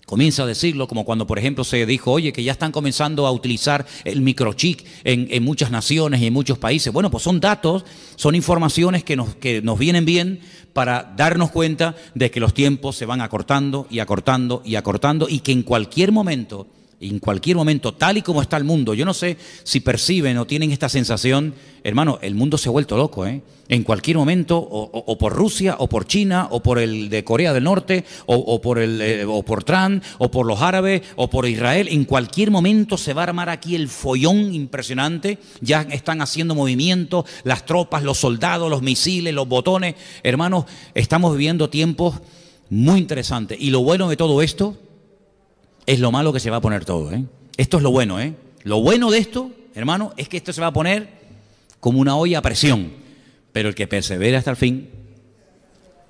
Comienza a decirlo, como cuando, por ejemplo, se dijo, oye, que ya están comenzando a utilizar el microchip en muchas naciones y en muchos países. Bueno, pues son datos, son informaciones que nos vienen bien para darnos cuenta de que los tiempos se van acortando y acortando y acortando y que en cualquier momento En cualquier momento, tal y como está el mundo, yo no sé si perciben o tienen esta sensación, hermano, el mundo se ha vuelto loco, ¿eh? En cualquier momento, o por Rusia, o por China, o por el de Corea del Norte, o por Trump, o por los árabes, o por Israel, en cualquier momento se va a armar aquí el follón impresionante. Ya están haciendo movimientos, las tropas, los soldados, los misiles, los botones. Hermanos, estamos viviendo tiempos muy interesantes. Y lo bueno de todo esto es lo malo que se va a poner todo, ¿eh? Esto es lo bueno, ¿eh? Lo bueno de esto, hermano, es que esto se va a poner como una olla a presión. Pero el que persevere hasta el fin,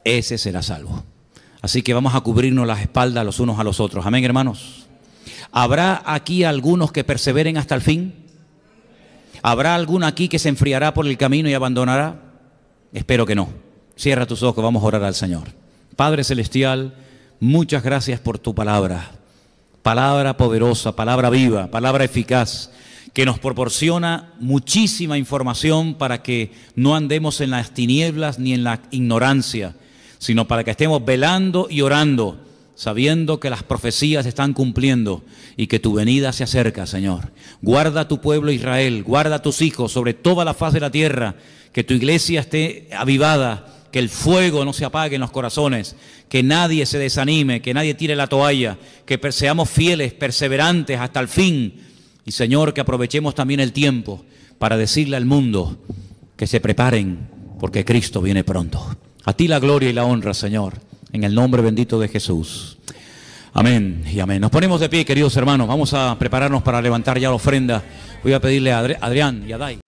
ese será salvo. Así que vamos a cubrirnos las espaldas los unos a los otros. Amén, hermanos. ¿Habrá aquí algunos que perseveren hasta el fin? ¿Habrá alguno aquí que se enfriará por el camino y abandonará? Espero que no. Cierra tus ojos, vamos a orar al Señor. Padre Celestial, muchas gracias por tu palabra. Palabra poderosa, palabra viva, palabra eficaz, que nos proporciona muchísima información para que no andemos en las tinieblas ni en la ignorancia, sino para que estemos velando y orando, sabiendo que las profecías se están cumpliendo y que tu venida se acerca, Señor. Guarda a tu pueblo Israel, guarda a tus hijos sobre toda la faz de la tierra, que tu iglesia esté avivada, que el fuego no se apague en los corazones, que nadie se desanime, que nadie tire la toalla, que seamos fieles, perseverantes hasta el fin. Y Señor, que aprovechemos también el tiempo para decirle al mundo que se preparen porque Cristo viene pronto. A ti la gloria y la honra, Señor, en el nombre bendito de Jesús. Amén y amén. Nos ponemos de pie, queridos hermanos. Vamos a prepararnos para levantar ya la ofrenda. Voy a pedirle a Adrián y a Dai.